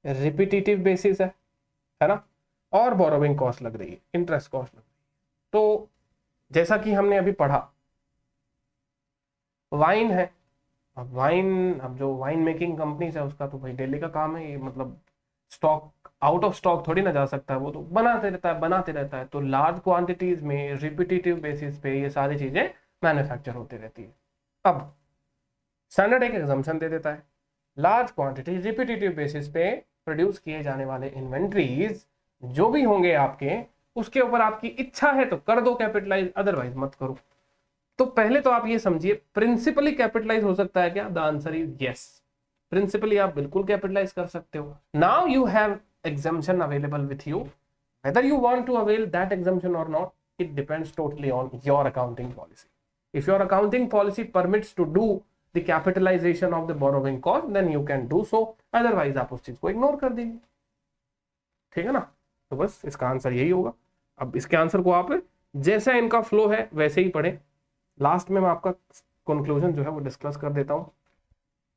Speaker 1: repetitive basis है ना, और borrowing cost लग रही है, interest cost लग रही है। तो जैसा कि हमने अभी पढ़ा, वाइन है, अब वाइन, अब जो वाइन मेकिंग कंपनीज है उसका तो भाई डेली का काम है, ये मतलब स्टॉक आउट ऑफ स्टॉक थोड़ी ना जा सकता है, वो तो बनाते रहता है बनाते रहता है। तो लार्ज क्वांटिटीज में रिपीटेटिव बेसिस पे ये सारी चीजें मैन्युफैक्चर होती रहती है। अब स्टैंडर्ड एक एग्जाम्पशन दे देता है, लार्ज क्वांटिटी रिपीटेटिव बेसिस पे प्रोड्यूस किए जाने वाले इन्वेंट्रीज जो भी होंगे आपके, उसके ऊपर आपकी इच्छा है तो कर दो कैपिटलाइज, अदरवाइज मत करो। तो पहले तो आप ये समझिए, प्रिंसिपली कैपिटलाइज हो सकता है क्या? The answer is yes, principally आप बिल्कुल कैपिटलाइज कर सकते हो। Now you have exemption available with you, whether you want to avail that exemption or not, it depends totally on your accounting policy. If your accounting policy permits to do the capitalization of the borrowing cost, then you can do so, otherwise आप उस चीज को ignore कर दीजिए, ठीक है ना। तो बस इसका आंसर यही होगा। अब इसके आंसर को आप जैसा इनका फ्लो है वैसे ही पढ़ें। लास्ट में मैं आपका कंक्लूजन जो है वो डिस्कस कर देता हूँ,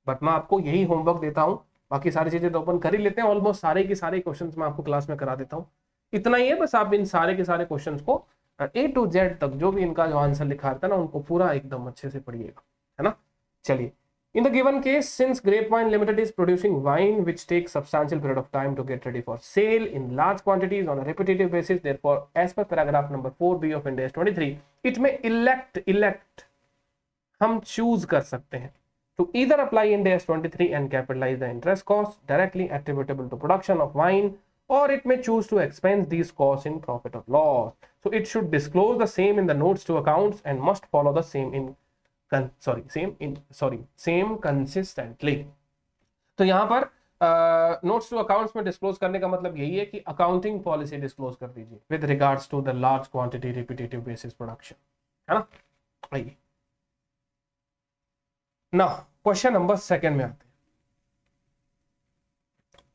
Speaker 1: बट मैं आपको यही होमवर्क देता हूँ, बाकी सारी चीजें तो अपन कर ही लेते हैं। ऑलमोस्ट सारे के सारे क्वेश्चंस मैं आपको क्लास में करा देता हूँ। इतना ही है, बस आप इन सारे के सारे क्वेश्चंस को A to Z तक जो भी इनका जो आंसर लिखा रहता है ना, उनको पूरा एकदम अच्छे से पढ़िएगा, है ना। चलिए, in the given case, since Grapevine Limited is producing wine which takes substantial period of time to get ready for sale in large quantities on a repetitive basis, therefore as per paragraph number 4b of Ind AS 23, it may elect हम choose कर सकते हैं to either apply Ind AS 23 and capitalize the interest cost directly attributable to production of wine, or it may choose to expense these costs in profit or loss. So it should disclose the same in the notes to accounts and must follow the same consistently. तो यहां पर notes to accounts में disclose करने का मतलब यही है कि अकाउंटिंग पॉलिसी डिस्क्लोज कर दीजिए with regards to the large quantity repetitive basis production, है ना। आइए ना क्वेश्चन नंबर सेकंड में आते हैं।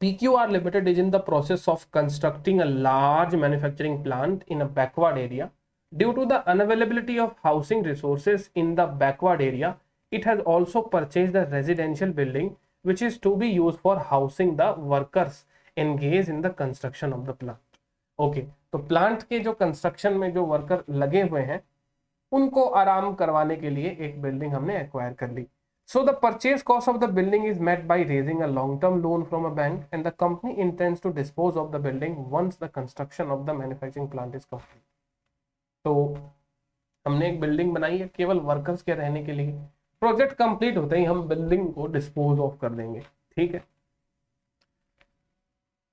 Speaker 1: PQR Limited is in the process of constructing a large manufacturing plant in a backward area. Due to the unavailability of housing resources in the backward area, it has also purchased a residential building which is to be used for housing the workers engaged in the construction of the plant. Okay, तो plant के जो construction में जो worker लगे हुए हैं उनको आराम करवाने के लिए एक बिल्डिंग हमने एक्वायर कर ली. So the purchase cost of the building is met by raising a long-term loan from a bank, and the company intends to dispose of the building once the construction of the manufacturing plant is complete. तो हमने एक building बनाई है केवल workers के रहने के लिए. प्रोजेक्ट कंप्लीट होते ही हम बिल्डिंग को डिस्पोज ऑफ कर देंगे. ठीक है.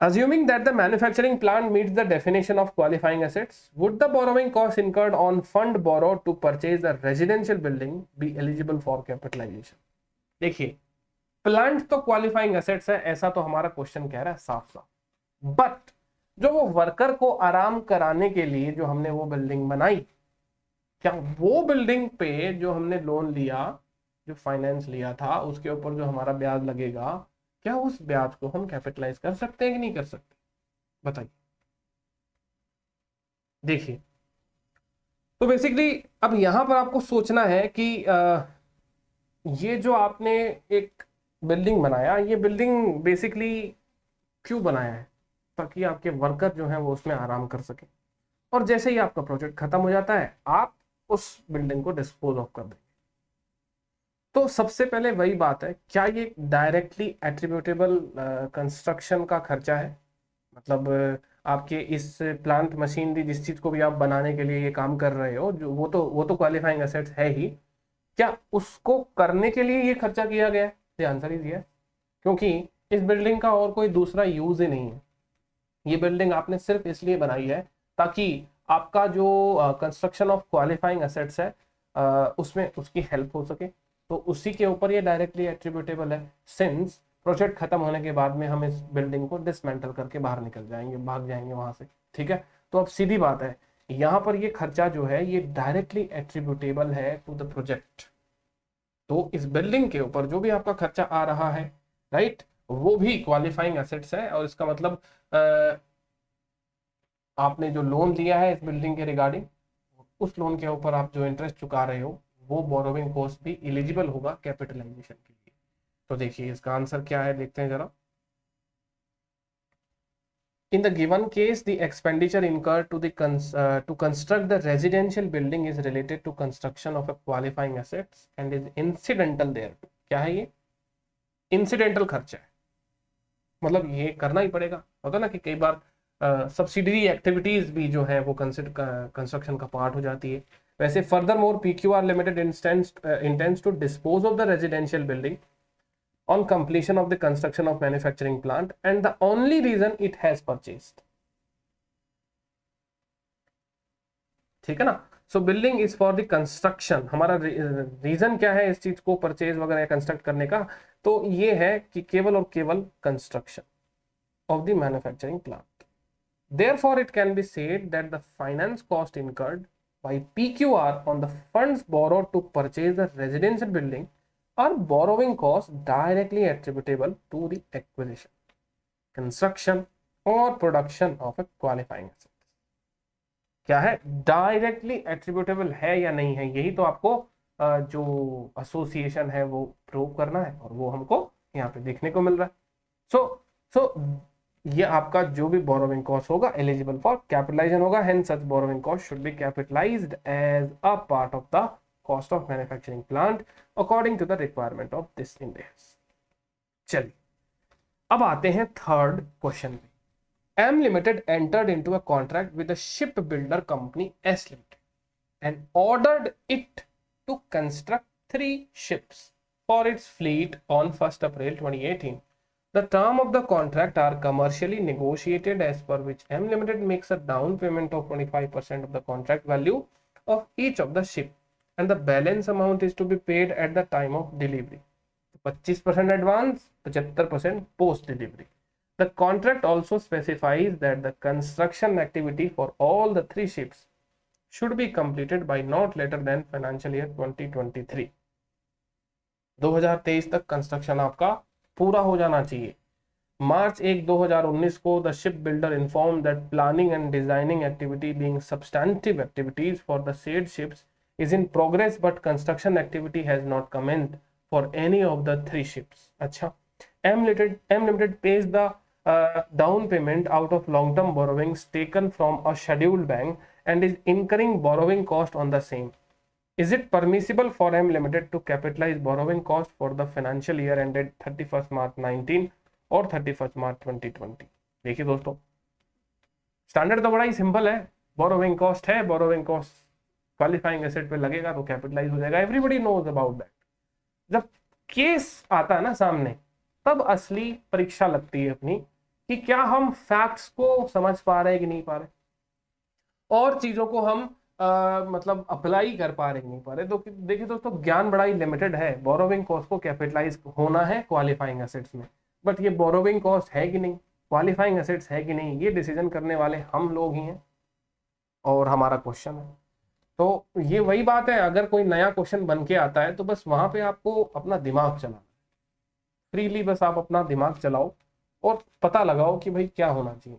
Speaker 1: Assuming that the manufacturing plant meets the definition of qualifying assets, would the borrowing cost incurred on fund borrowed to purchase the residential building be eligible for capitalization? देखिए, plant तो qualifying assets है, ऐसा तो हमारा question कह रहा है साफ साफ. बट जो वो वर्कर को आराम कराने के लिए जो हमने वो बिल्डिंग बनाई, क्या वो बिल्डिंग पे जो हमने लोन लिया, जो फाइनेंस लिया था, उसके ऊपर जो हमारा ब्याज लगेगा, क्या उस ब्याज को हम कैपिटलाइज कर सकते हैं कि नहीं कर सकते? बताइए. देखिए, तो बेसिकली अब यहां पर आपको सोचना है कि ये जो आपने एक बिल्डिंग बनाया, ये बिल्डिंग बेसिकली क्यों बनाया है? ताकि आपके वर्कर जो हैं वो उसमें आराम कर सके. और जैसे ही आपका प्रोजेक्ट खत्म हो जाता है, आप उस बिल्डिंग को डिस्पोज ऑफ कर देंगे. तो सबसे पहले वही बात है, क्या ये डायरेक्टली एट्रीब्यूटेबल कंस्ट्रक्शन का खर्चा है? मतलब आपके इस प्लांट मशीनरी जिस चीज को भी आप बनाने के लिए ये काम कर रहे हो, जो वो तो क्वालिफाइंग एसेट्स है ही. क्या उसको करने के लिए ये खर्चा किया गया है? The answer is yes. क्योंकि इस बिल्डिंग का और कोई दूसरा यूज ही नहीं है. ये बिल्डिंग आपने सिर्फ इसलिए बनाई है ताकि आपका जो कंस्ट्रक्शन ऑफ क्वालिफाइंग एसेट्स है उसमें उसकी हेल्प हो सके. तो उसी के ऊपर ये डायरेक्टली एट्रीब्यूटेबल है, सिंस प्रोजेक्ट खत्म होने के बाद में हम इस बिल्डिंग को डिसमेंटल करके बाहर निकल जाएंगे, भाग जाएंगे वहां से. ठीक है. तो अब सीधी बात है, यहाँ पर ये खर्चा जो है ये डायरेक्टली एट्रीब्यूटेबल है टू द प्रोजेक्ट. तो इस बिल्डिंग के ऊपर जो भी आपका खर्चा आ रहा है, राइट, वो भी क्वालिफाइंग एसेट्स है. और इसका मतलब आपने जो लोन लिया है इस बिल्डिंग के रिगार्डिंग, उस लोन के ऊपर आप जो इंटरेस्ट चुका रहे हो, वो बोरोविंग कॉस्ट भी एलिजिबल होगा कैपिटलाइजेशन के लिए. तो देखिए इसका आंसर क्या है, देखते हैं जरा. In the given case, the expenditure incurred to construct the residential building is related to construction of a qualifying assets and is incidental thereto. क्या है ये? Incidental खर्चा है. मतलब ये करना ही पड़ेगा. होता ना कि कई बार सब्सिडरी एक्टिविटीज भी जो है वो कंस्ट्रक्शन का पार्ट हो जाती है. वैसे furthermore, PQR Limited intends to dispose of the residential building on completion of the construction of manufacturing plant, and the only reason it has purchased. ठीक है ना. सो building is for the construction. हमारा reason क्या है इस चीज को purchase वगैरह कंस्ट्रक्ट करने का? तो ये है कि केवल और केवल construction of the manufacturing plant. Therefore, it can be said that the finance cost incurred by PQR on the funds borrowed to purchase the residential building are borrowing costs directly attributable to the acquisition, construction, or production of a qualifying asset. क्या है, directly attributable है या नहीं है, यही तो आपको जो एसोसिएशन है वो प्रूव करना है, और वो हमको यहाँ पे देखने को मिल रहा है। सो ये आपका जो भी बोरोविंग कॉस्ट होगा एलिजिबल फॉर कैपिटलाइजेशन होगा, hence such borrowing cost should be capitalised as a part of the cost of manufacturing plant according to the requirement of this index. चलिए अब आते हैं थर्ड क्वेश्चन पे। M Limited entered into a contract with the shipbuilder company S Limited and ordered it to construct 3 ships for its fleet on 1st April 2018. The term of the contract are commercially negotiated as per which M Limited makes a down payment of 25% of the contract value of each of the ship and the balance amount is to be paid at the time of delivery. 25% advance, 75% post delivery. The contract also specifies that the construction activity for all the 3 ships should be completed by not later than financial year 2023. 2023 तक construction आपका पूरा हो जाना चाहिए। मार्च 1 2019 को the ship builder inform that planning and designing activity being substantive activities for the said ships is in progress but construction activity has not commenced for any of the 3 ships. अच्छा, M Limited pays the down payment out of long term borrowings taken from a scheduled bank and is incurring borrowing cost on the same. Is it permissible for M Limited to capitalize borrowing cost for the financial year ended 31st March 19 और 31st March 2020? देखिए दोस्तों, standard तो बड़ा ही simple है, borrowing cost है, borrowing cost qualifying asset पे लगेगा तो कैपिटलाइज हो जाएगा, एवरीबॉडी नोज अबाउट दैट। जब केस आता है ना सामने, तब असली परीक्षा लगती है अपनी कि क्या हम फैक्ट्स को समझ पा रहे हैं कि नहीं पा रहे, और चीजों को हम मतलब अप्लाई कर पा रहे नहीं पा रहे। तो देखिए दोस्तों, ज्ञान बड़ा ही लिमिटेड है। बोरोविंग कॉस्ट को कैपिटलाइज होना है क्वालिफाइंग एसेट्स में, बट ये बोरोविंग कॉस्ट है कि नहीं, क्वालिफाइंग एसेट्स है कि नहीं, ये डिसीजन करने वाले हम लोग ही हैं और हमारा क्वेश्चन है। तो ये वही बात है, अगर कोई नया क्वेश्चन बन के आता है तो बस वहां पे आपको अपना दिमाग चलाना, फ्रीली बस आप अपना दिमाग चलाओ और पता लगाओ कि भाई क्या होना चाहिए,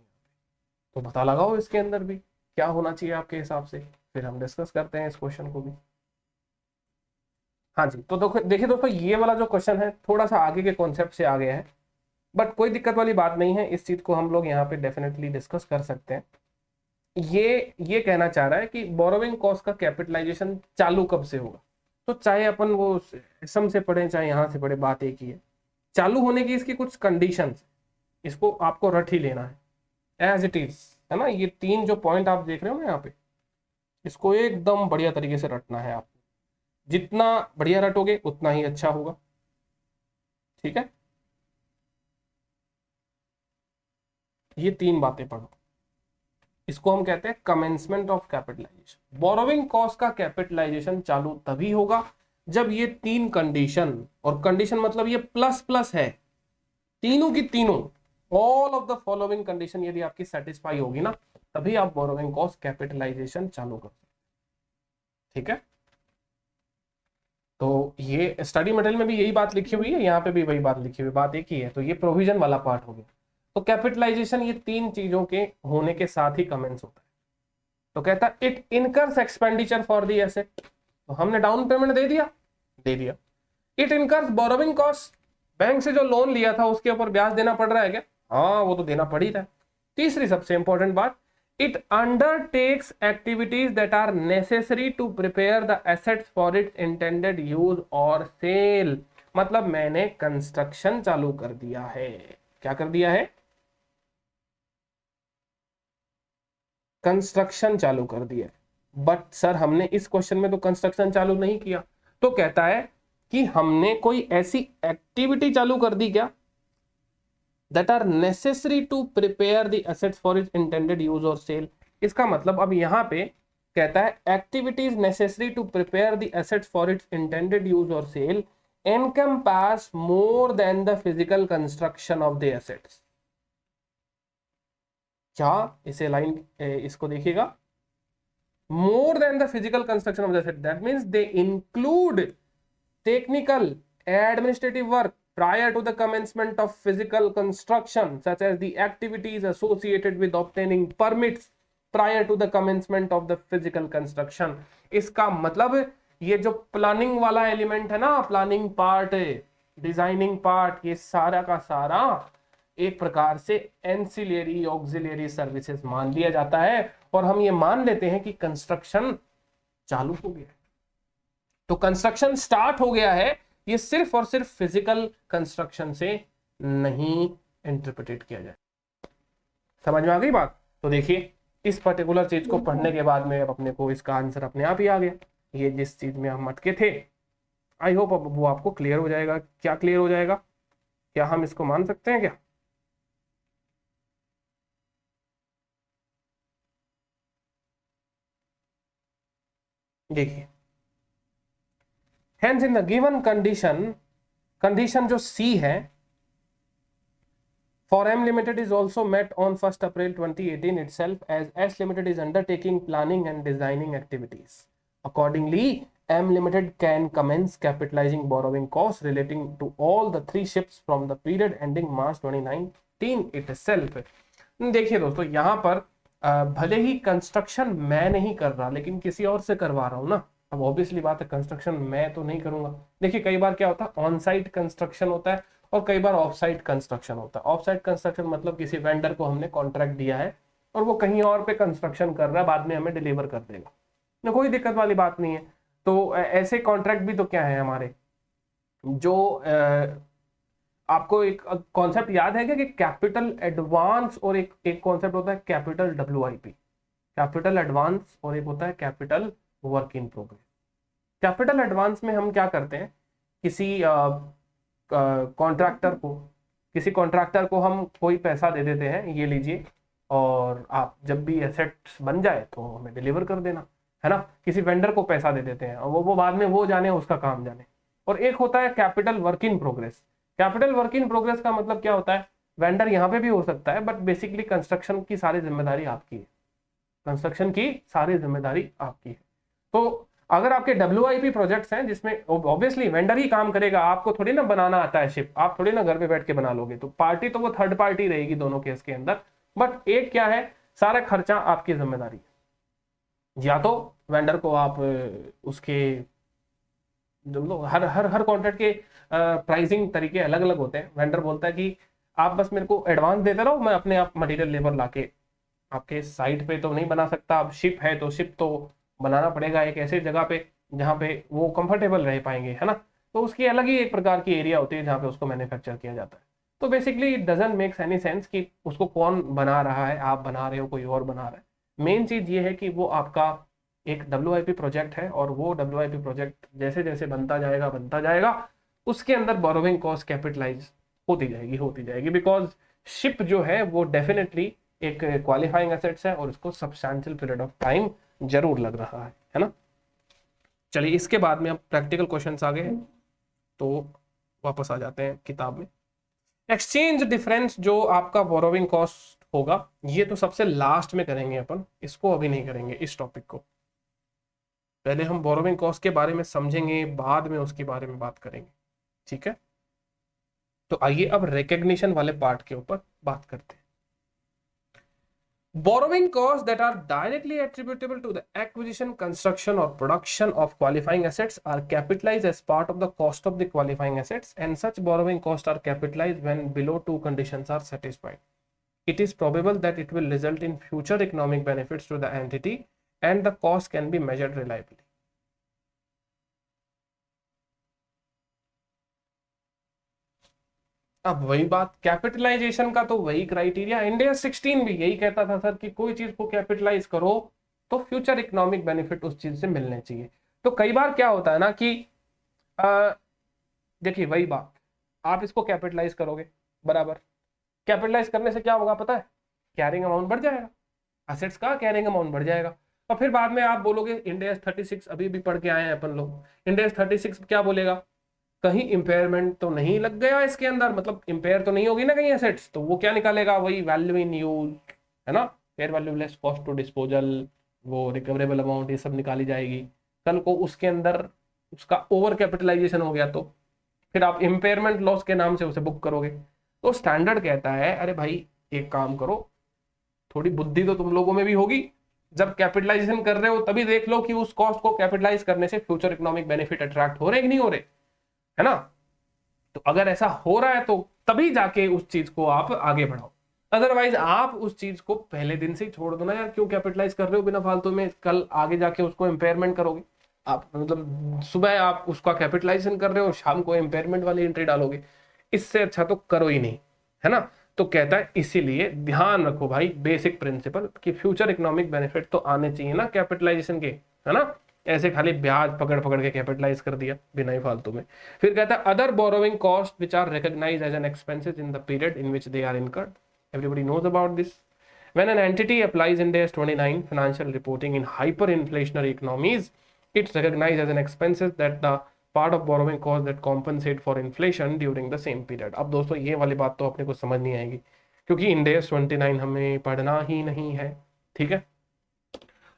Speaker 1: तो पता लगाओ इसके अंदर भी क्या होना चाहिए आपके हिसाब से, फिर हम डिस्कस करते हैं इस क्वेश्चन को भी। हाँ जी, तो देखिए दोस्तों, ये वाला जो क्वेश्चन है थोड़ा सा आगे के कॉन्सेप्ट से आ गया है, बट कोई दिक्कत वाली बात नहीं है, इस चीज को हम लोग यहाँ पे डेफिनेटली डिस्कस कर सकते हैं। ये कहना चाह रहा है कि बोरोविंग कॉस्ट का कैपिटलाइजेशन चालू कब से होगा। तो चाहे अपन वो सम से पढ़े चाहे यहाँ से पढ़े, बात एक ही है, चालू होने की इसकी कुछ कंडीशंस, इसको आपको रट ही लेना है एज इट इज, है ना। ये 3 जो पॉइंट आप देख रहे हो ना यहाँ पे, इसको एकदम बढ़िया तरीके से रटना है आपको, जितना बढ़िया रटोगे उतना ही अच्छा होगा, ठीक है। ये 3 बातें पढ़ो, इसको हम कहते हैं commencement of capitalisation. Borrowing cost का कैपिटलाइजेशन चालू तभी होगा जब ये 3 कंडीशन, और कंडीशन मतलब ये प्लस प्लस है, तीनों की तीनों, all of the following condition यदि आपकी सेटिस्फाई होगी ना, तभी आप बोरोविंग कॉस्ट कैपिटलाइजेशन चालू कर सकते, ठीक है। तो ये स्टडी मटेरियल में भी यही बात लिखी हुई है, यहाँ पे भी वही बात लिखी हुई, बात एक ही है। तो ये प्रोविजन वाला पार्ट हो गया। तो कैपिटलाइजेशन ये 3 चीजों के होने के साथ ही कमेंस होता है। तो कहता है it incurs expenditure for the asset, तो हमने डाउन पेमेंट दे दिया। It incurs borrowing cost, bank से जो लोन लिया था उसके ऊपर ब्याज देना पड़ रहा है क्या? हाँ, वो तो देना पड़ ही था। तीसरी सबसे इंपॉर्टेंट बात, it undertakes activities that are necessary to prepare the assets for its intended use or sale। मतलब मैंने कंस्ट्रक्शन चालू कर दिया है। क्या कर दिया है? कंस्ट्रक्शन चालू कर दिया है। बट सर हमने इस क्वेश्चन में तो कंस्ट्रक्शन चालू नहीं किया। तो कहता है कि हमने कोई ऐसी एक्टिविटी चालू कर दी क्या, that are necessary to prepare the assets for its intended use or sale। इसका मतलब अब यहां पे कहता है activities necessary to prepare the assets for its intended use or sale encompass more than the physical construction of the assets। क्या इसे line इसको देखिएगा, more than the physical construction of the asset, that means they include technical administrative work prior to the commencement of physical construction, such as the activities associated with obtaining permits prior to the commencement of the physical construction. इसका मतलब ये जो planning वाला element है ना, planning part, designing part, ये सारा का सारा एक प्रकार से एंसिलियरी ऑक्सिलियरी सर्विसेज मान लिया जाता है, और हम ये मान लेते हैं कि कंस्ट्रक्शन चालू हो गया। तो कंस्ट्रक्शन स्टार्ट हो गया है, ये सिर्फ और सिर्फ फिजिकल कंस्ट्रक्शन से नहीं इंटरप्रेटेड किया जाए। समझ में आ गई बात? तो देखिए इस पर्टिकुलर चीज को पढ़ने के बाद में अब अपने को इसका आंसर अपने आप ही आ गया। ये जिस चीज में हम अटके थे, आई होप अब वो आपको क्लियर हो जाएगा। क्या क्लियर हो जाएगा? क्या हम इसको मान सकते हैं क्या? देखिए, hence in the given condition जो सी है for M Limited is also met on 1st April 2018 itself, as S Limited is undertaking planning and designing activities. Accordingly, M Limited can commence capitalizing borrowing costs relating to all the 3 ships from the period ending March 2019 itself. देखिए दोस्तों, यहाँ पर भले ही construction मैं नहीं कर रहा लेकिन किसी और से करवा रहा हूँ ना। अब ऑब्वियसली बात है, कंस्ट्रक्शन मैं तो नहीं करूंगा। देखिए कई बार क्या होता है, ऑन साइट कंस्ट्रक्शन होता है और कई बार ऑफ साइट कंस्ट्रक्शन होता है। ऑफ साइट कंस्ट्रक्शन मतलब किसी वेंडर को हमने कॉन्ट्रैक्ट दिया है और वो कहीं और पे कंस्ट्रक्शन कर रहा है, बाद में हमें डिलीवर कर देगा ना, कोई दिक्कत वाली बात नहीं है। तो ऐसे कॉन्ट्रैक्ट भी तो क्या है हमारे, जो आपको एक कॉन्सेप्ट याद है क्या कि कैपिटल एडवांस और एक कॉन्सेप्ट होता है कैपिटल WIP। कैपिटल एडवांस और एक होता है capital work in progress. Capital advance में हम क्या करते हैं, किसी कॉन्ट्रैक्टर को हम कोई पैसा दे देते हैं, ये लीजिए और आप जब भी एसेट्स बन जाए तो हमें डिलीवर कर देना, है ना। किसी वेंडर को पैसा दे देते हैं और वो बाद में वो जाने, उसका काम जाने। और एक होता है capital work in progress. Capital work in progress का मतलब क्या होता है, वेंडर यहाँ पे भी हो सकता है बट बेसिकली कंस्ट्रक्शन की सारी जिम्मेदारी आपकी है। कंस्ट्रक्शन की सारी जिम्मेदारी आपकी है। तो अगर आपके WIP प्रोजेक्ट्स हैं जिसमें ऑब्वियसली वेंडर ही काम करेगा, आपको थोड़ी ना बनाना आता है शिप, आप थोड़ी ना घर पे बैठ के बना लोगे, तो पार्टी तो वो थर्ड पार्टी रहेगी दोनों केस के अंदर। बट एक क्या है, सारा खर्चा आपकी जिम्मेदारी है। या तो वेंडर को आप उसके हर हर हर कॉन्ट्रैक्ट के प्राइसिंग तरीके अलग अलग होते हैं। वेंडर बोलता है कि आप बस मेरे को एडवांस देते रहो, मैं अपने आप मटेरियल लेबर लाके आपके साइट पे तो नहीं बना सकता। अब शिप है तो शिप तो बनाना पड़ेगा एक ऐसे जगह पे जहाँ पे वो कंफर्टेबल रह पाएंगे, है ना। तो उसकी अलग ही एक प्रकार की एरिया होती है जहाँ पे उसको मैन्युफैक्चर किया जाता है। तो basically it doesn't makes any sense कि उसको कौन बना रहा है, आप बना रहे हो, कोई और बना रहा है। मेन चीज ये है कि वो आपका एक WIP प्रोजेक्ट है और वो WIP प्रोजेक्ट जैसे जैसे बनता जाएगा उसके अंदर बोरोविंग कॉस्ट कैपिटलाइज होती जाएगी बिकॉज शिप जो है वो डेफिनेटली एक क्वालिफाइंग एसेट्स है और उसको सब्सटैंशियल पीरियड ऑफ टाइम जरूर लग रहा है ना। चलिए इसके बाद में अब प्रैक्टिकल क्वेश्चंस आ गए हैं, तो वापस आ जाते हैं किताब में। एक्सचेंज डिफरेंस जो आपका बोरोविंग कॉस्ट होगा, ये तो सबसे लास्ट में करेंगे अपन, इसको अभी नहीं करेंगे इस टॉपिक को। पहले हम बोरोविंग कॉस्ट के बारे में समझेंगे, बाद में उसके बारे में बात करेंगे, ठीक है। तो आइए अब रिकग्निशन वाले पार्ट के ऊपर बात करते हैं। Borrowing costs that are directly attributable to the acquisition, construction or production of qualifying assets are capitalized as part of the cost of the qualifying assets, and such borrowing costs are capitalized when below two conditions are satisfied. It is probable that it will result in future economic benefits to the entity and the cost can be measured reliably. अब वही बात, capitalisation का तो वही criteria, India 16 भी यही कहता था सर कि कोई चीज को कैपिटलाइज करो तो फ्यूचर इकोनॉमिक बेनिफिट उस चीज से मिलने चाहिए। तो कई बार क्या होता है ना कि देखिए वही बात, आप इसको कैपिटलाइज करोगे बराबर, कैपिटलाइज करने से क्या होगा पता है, कैरिंग अमाउंट बढ़ जाएगा, असेट्स का कैरिंग अमाउंट बढ़ जाएगा। और फिर बाद में आप बोलोगे इंडिया 36, अभी भी पढ़ के आए हैं अपन लोग, इंडिया 36 क्या बोलेगा, कहीं इंपेयरमेंट तो नहीं लग गया इसके अंदर, मतलब इंपेयर तो नहीं होगी ना कहीं एसेट्स, तो वो क्या निकालेगा, वही वैल्यू इन यूज, है ना, fair value less cost to disposal, वो रिकवरेबल अमाउंट, ये सब निकाली जाएगी। कल को उसके अंदर उसका ओवर कैपिटलाइजेशन हो गया तो फिर आप इंपेयरमेंट लॉस के नाम से उसे बुक करोगे। तो स्टैंडर्ड कहता है अरे भाई एक काम करो, थोड़ी बुद्धि तो तुम लोगों में भी होगी, जब कैपिटलाइजेशन कर रहे हो तभी देख लो कि उस कॉस्ट को कैपिटलाइज करने से फ्यूचर इकोनॉमिक बेनिफिट अट्रैक्ट हो रहे कि नहीं हो रहे, है ना। तो अगर ऐसा हो रहा है तो तभी जाके उस चीज को आप आगे बढ़ाओ, अदरवाइज आप उस चीज को पहले दिन से ही छोड़ दो ना यार, क्यों कैपिटलाइज कर रहे हो बिना फालतू में, कल आगे जाके उसको इम्पेयरमेंट करोगे आप, मतलब सुबह आप उसका कैपिटलाइजेशन कर रहे हो, शाम को इम्पेयरमेंट वाली एंट्री डालोगे, इससे अच्छा तो करो ही नहीं, है ना। तो कहता है इसीलिए ध्यान रखो भाई बेसिक प्रिंसिपल कि फ्यूचर इकोनॉमिक बेनिफिट तो आने चाहिए ना कैपिटलाइजेशन के, है ना। ऐसे खाली ब्याज पकड़ पकड़ के कैपिटलाइज कर दिया बिना ही फालतू में। फिर कहता है other borrowing cost which are recognised as an expenses in the period in which they are incurred, everybody knows about this. When an entity applies Ind AS 29 financial reporting in hyperinflationary economies, it's recognized as an expenses that the part of borrowing cost that compensate for inflation during the same period। अब दोस्तों ये वाली बात तो अपने को समझ नहीं आएगी क्योंकि Ind AS 29 हमें पढ़ना ही नहीं है, ठीक है।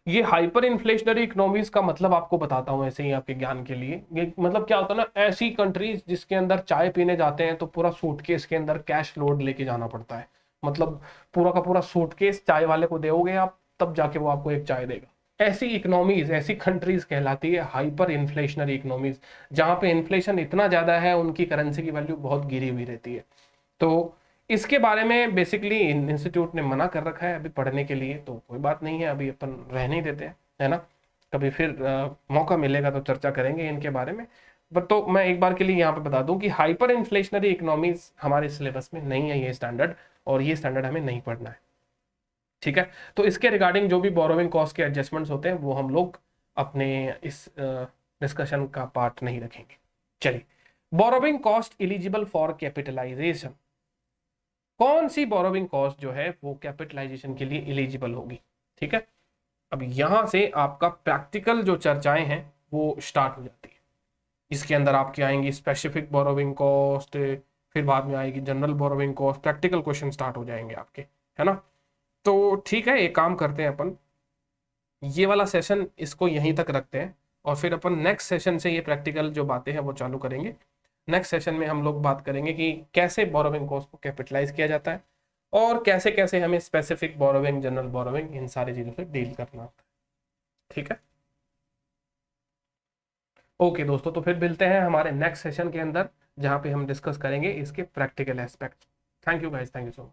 Speaker 1: ये हाइपर इन्फ्लेशनरी इकोनॉमीज का मतलब आपको बताता हूं ऐसे ही आपके ज्ञान के लिए। ये मतलब क्या होता है ना, ऐसी कंट्रीज जिसके अंदर चाय पीने जाते हैं तो पूरा सूटकेस के अंदर कैश लोड लेके जाना पड़ता है, मतलब पूरा का पूरा सूटकेस चाय वाले को दोगे आप, तब जाके वो आपको एक चाय देगा। ऐसी इकोनॉमीज, ऐसी कंट्रीज कहलाती है हाइपर इन्फ्लेशनरी इकोनॉमीज, जहां पे इन्फ्लेशन इतना ज्यादा है उनकी करेंसी की वैल्यू बहुत गिरी हुई रहती है। तो इसके बारे में बेसिकली इंस्टीट्यूट ने मना कर रखा है अभी पढ़ने के लिए, तो कोई बात नहीं है, अभी अपन रहने ही देते हैं, है ना। कभी फिर मौका मिलेगा तो चर्चा करेंगे इनके बारे में। बट तो मैं एक बार के लिए यहाँ पे बता दूं कि हाइपर इन्फ्लेशनरी इकोनॉमीज हमारे सिलेबस में नहीं है ये स्टैंडर्ड, और ये स्टैंडर्ड हमें नहीं पढ़ना है, ठीक है। तो इसके रिगार्डिंग जो भी बोरोइंग कॉस्ट के एडजस्टमेंट्स होते हैं वो हम लोग अपने इस डिस्कशन का पार्ट नहीं रखेंगे। चलिए, borrowing cost eligible for capitalisation, कौन सी बोरोविंग कॉस्ट जो है वो कैपिटलाइजेशन के लिए एलिजिबल होगी, ठीक है। अब यहां से आपका प्रैक्टिकल जो चर्चाएं हैं वो स्टार्ट हो जाती है। इसके अंदर आपकी आएंगी स्पेसिफिक बोरोविंग कॉस्ट, फिर बाद में आएगी general borrowing cost, practical question start हो जाएंगे आपके, है ना। तो ठीक है, एक काम करते हैं अपन, ये वाला सेशन इसको यहीं तक रखते हैं और फिर अपन नेक्स्ट सेशन से ये प्रैक्टिकल जो बातें हैं वो चालू करेंगे। नेक्स्ट सेशन में हम लोग बात करेंगे कि कैसे बोरोविंग कॉस्ट को कैपिटलाइज किया जाता है और कैसे कैसे हमें स्पेसिफिक बोरोविंग, जनरल बोरोविंग, इन सारी चीजों से डील करना होता है, ठीक है। ओके दोस्तों, तो फिर मिलते हैं हमारे नेक्स्ट सेशन के अंदर जहां पे हम डिस्कस करेंगे इसके practical aspect. Thank you guys, thank you so much.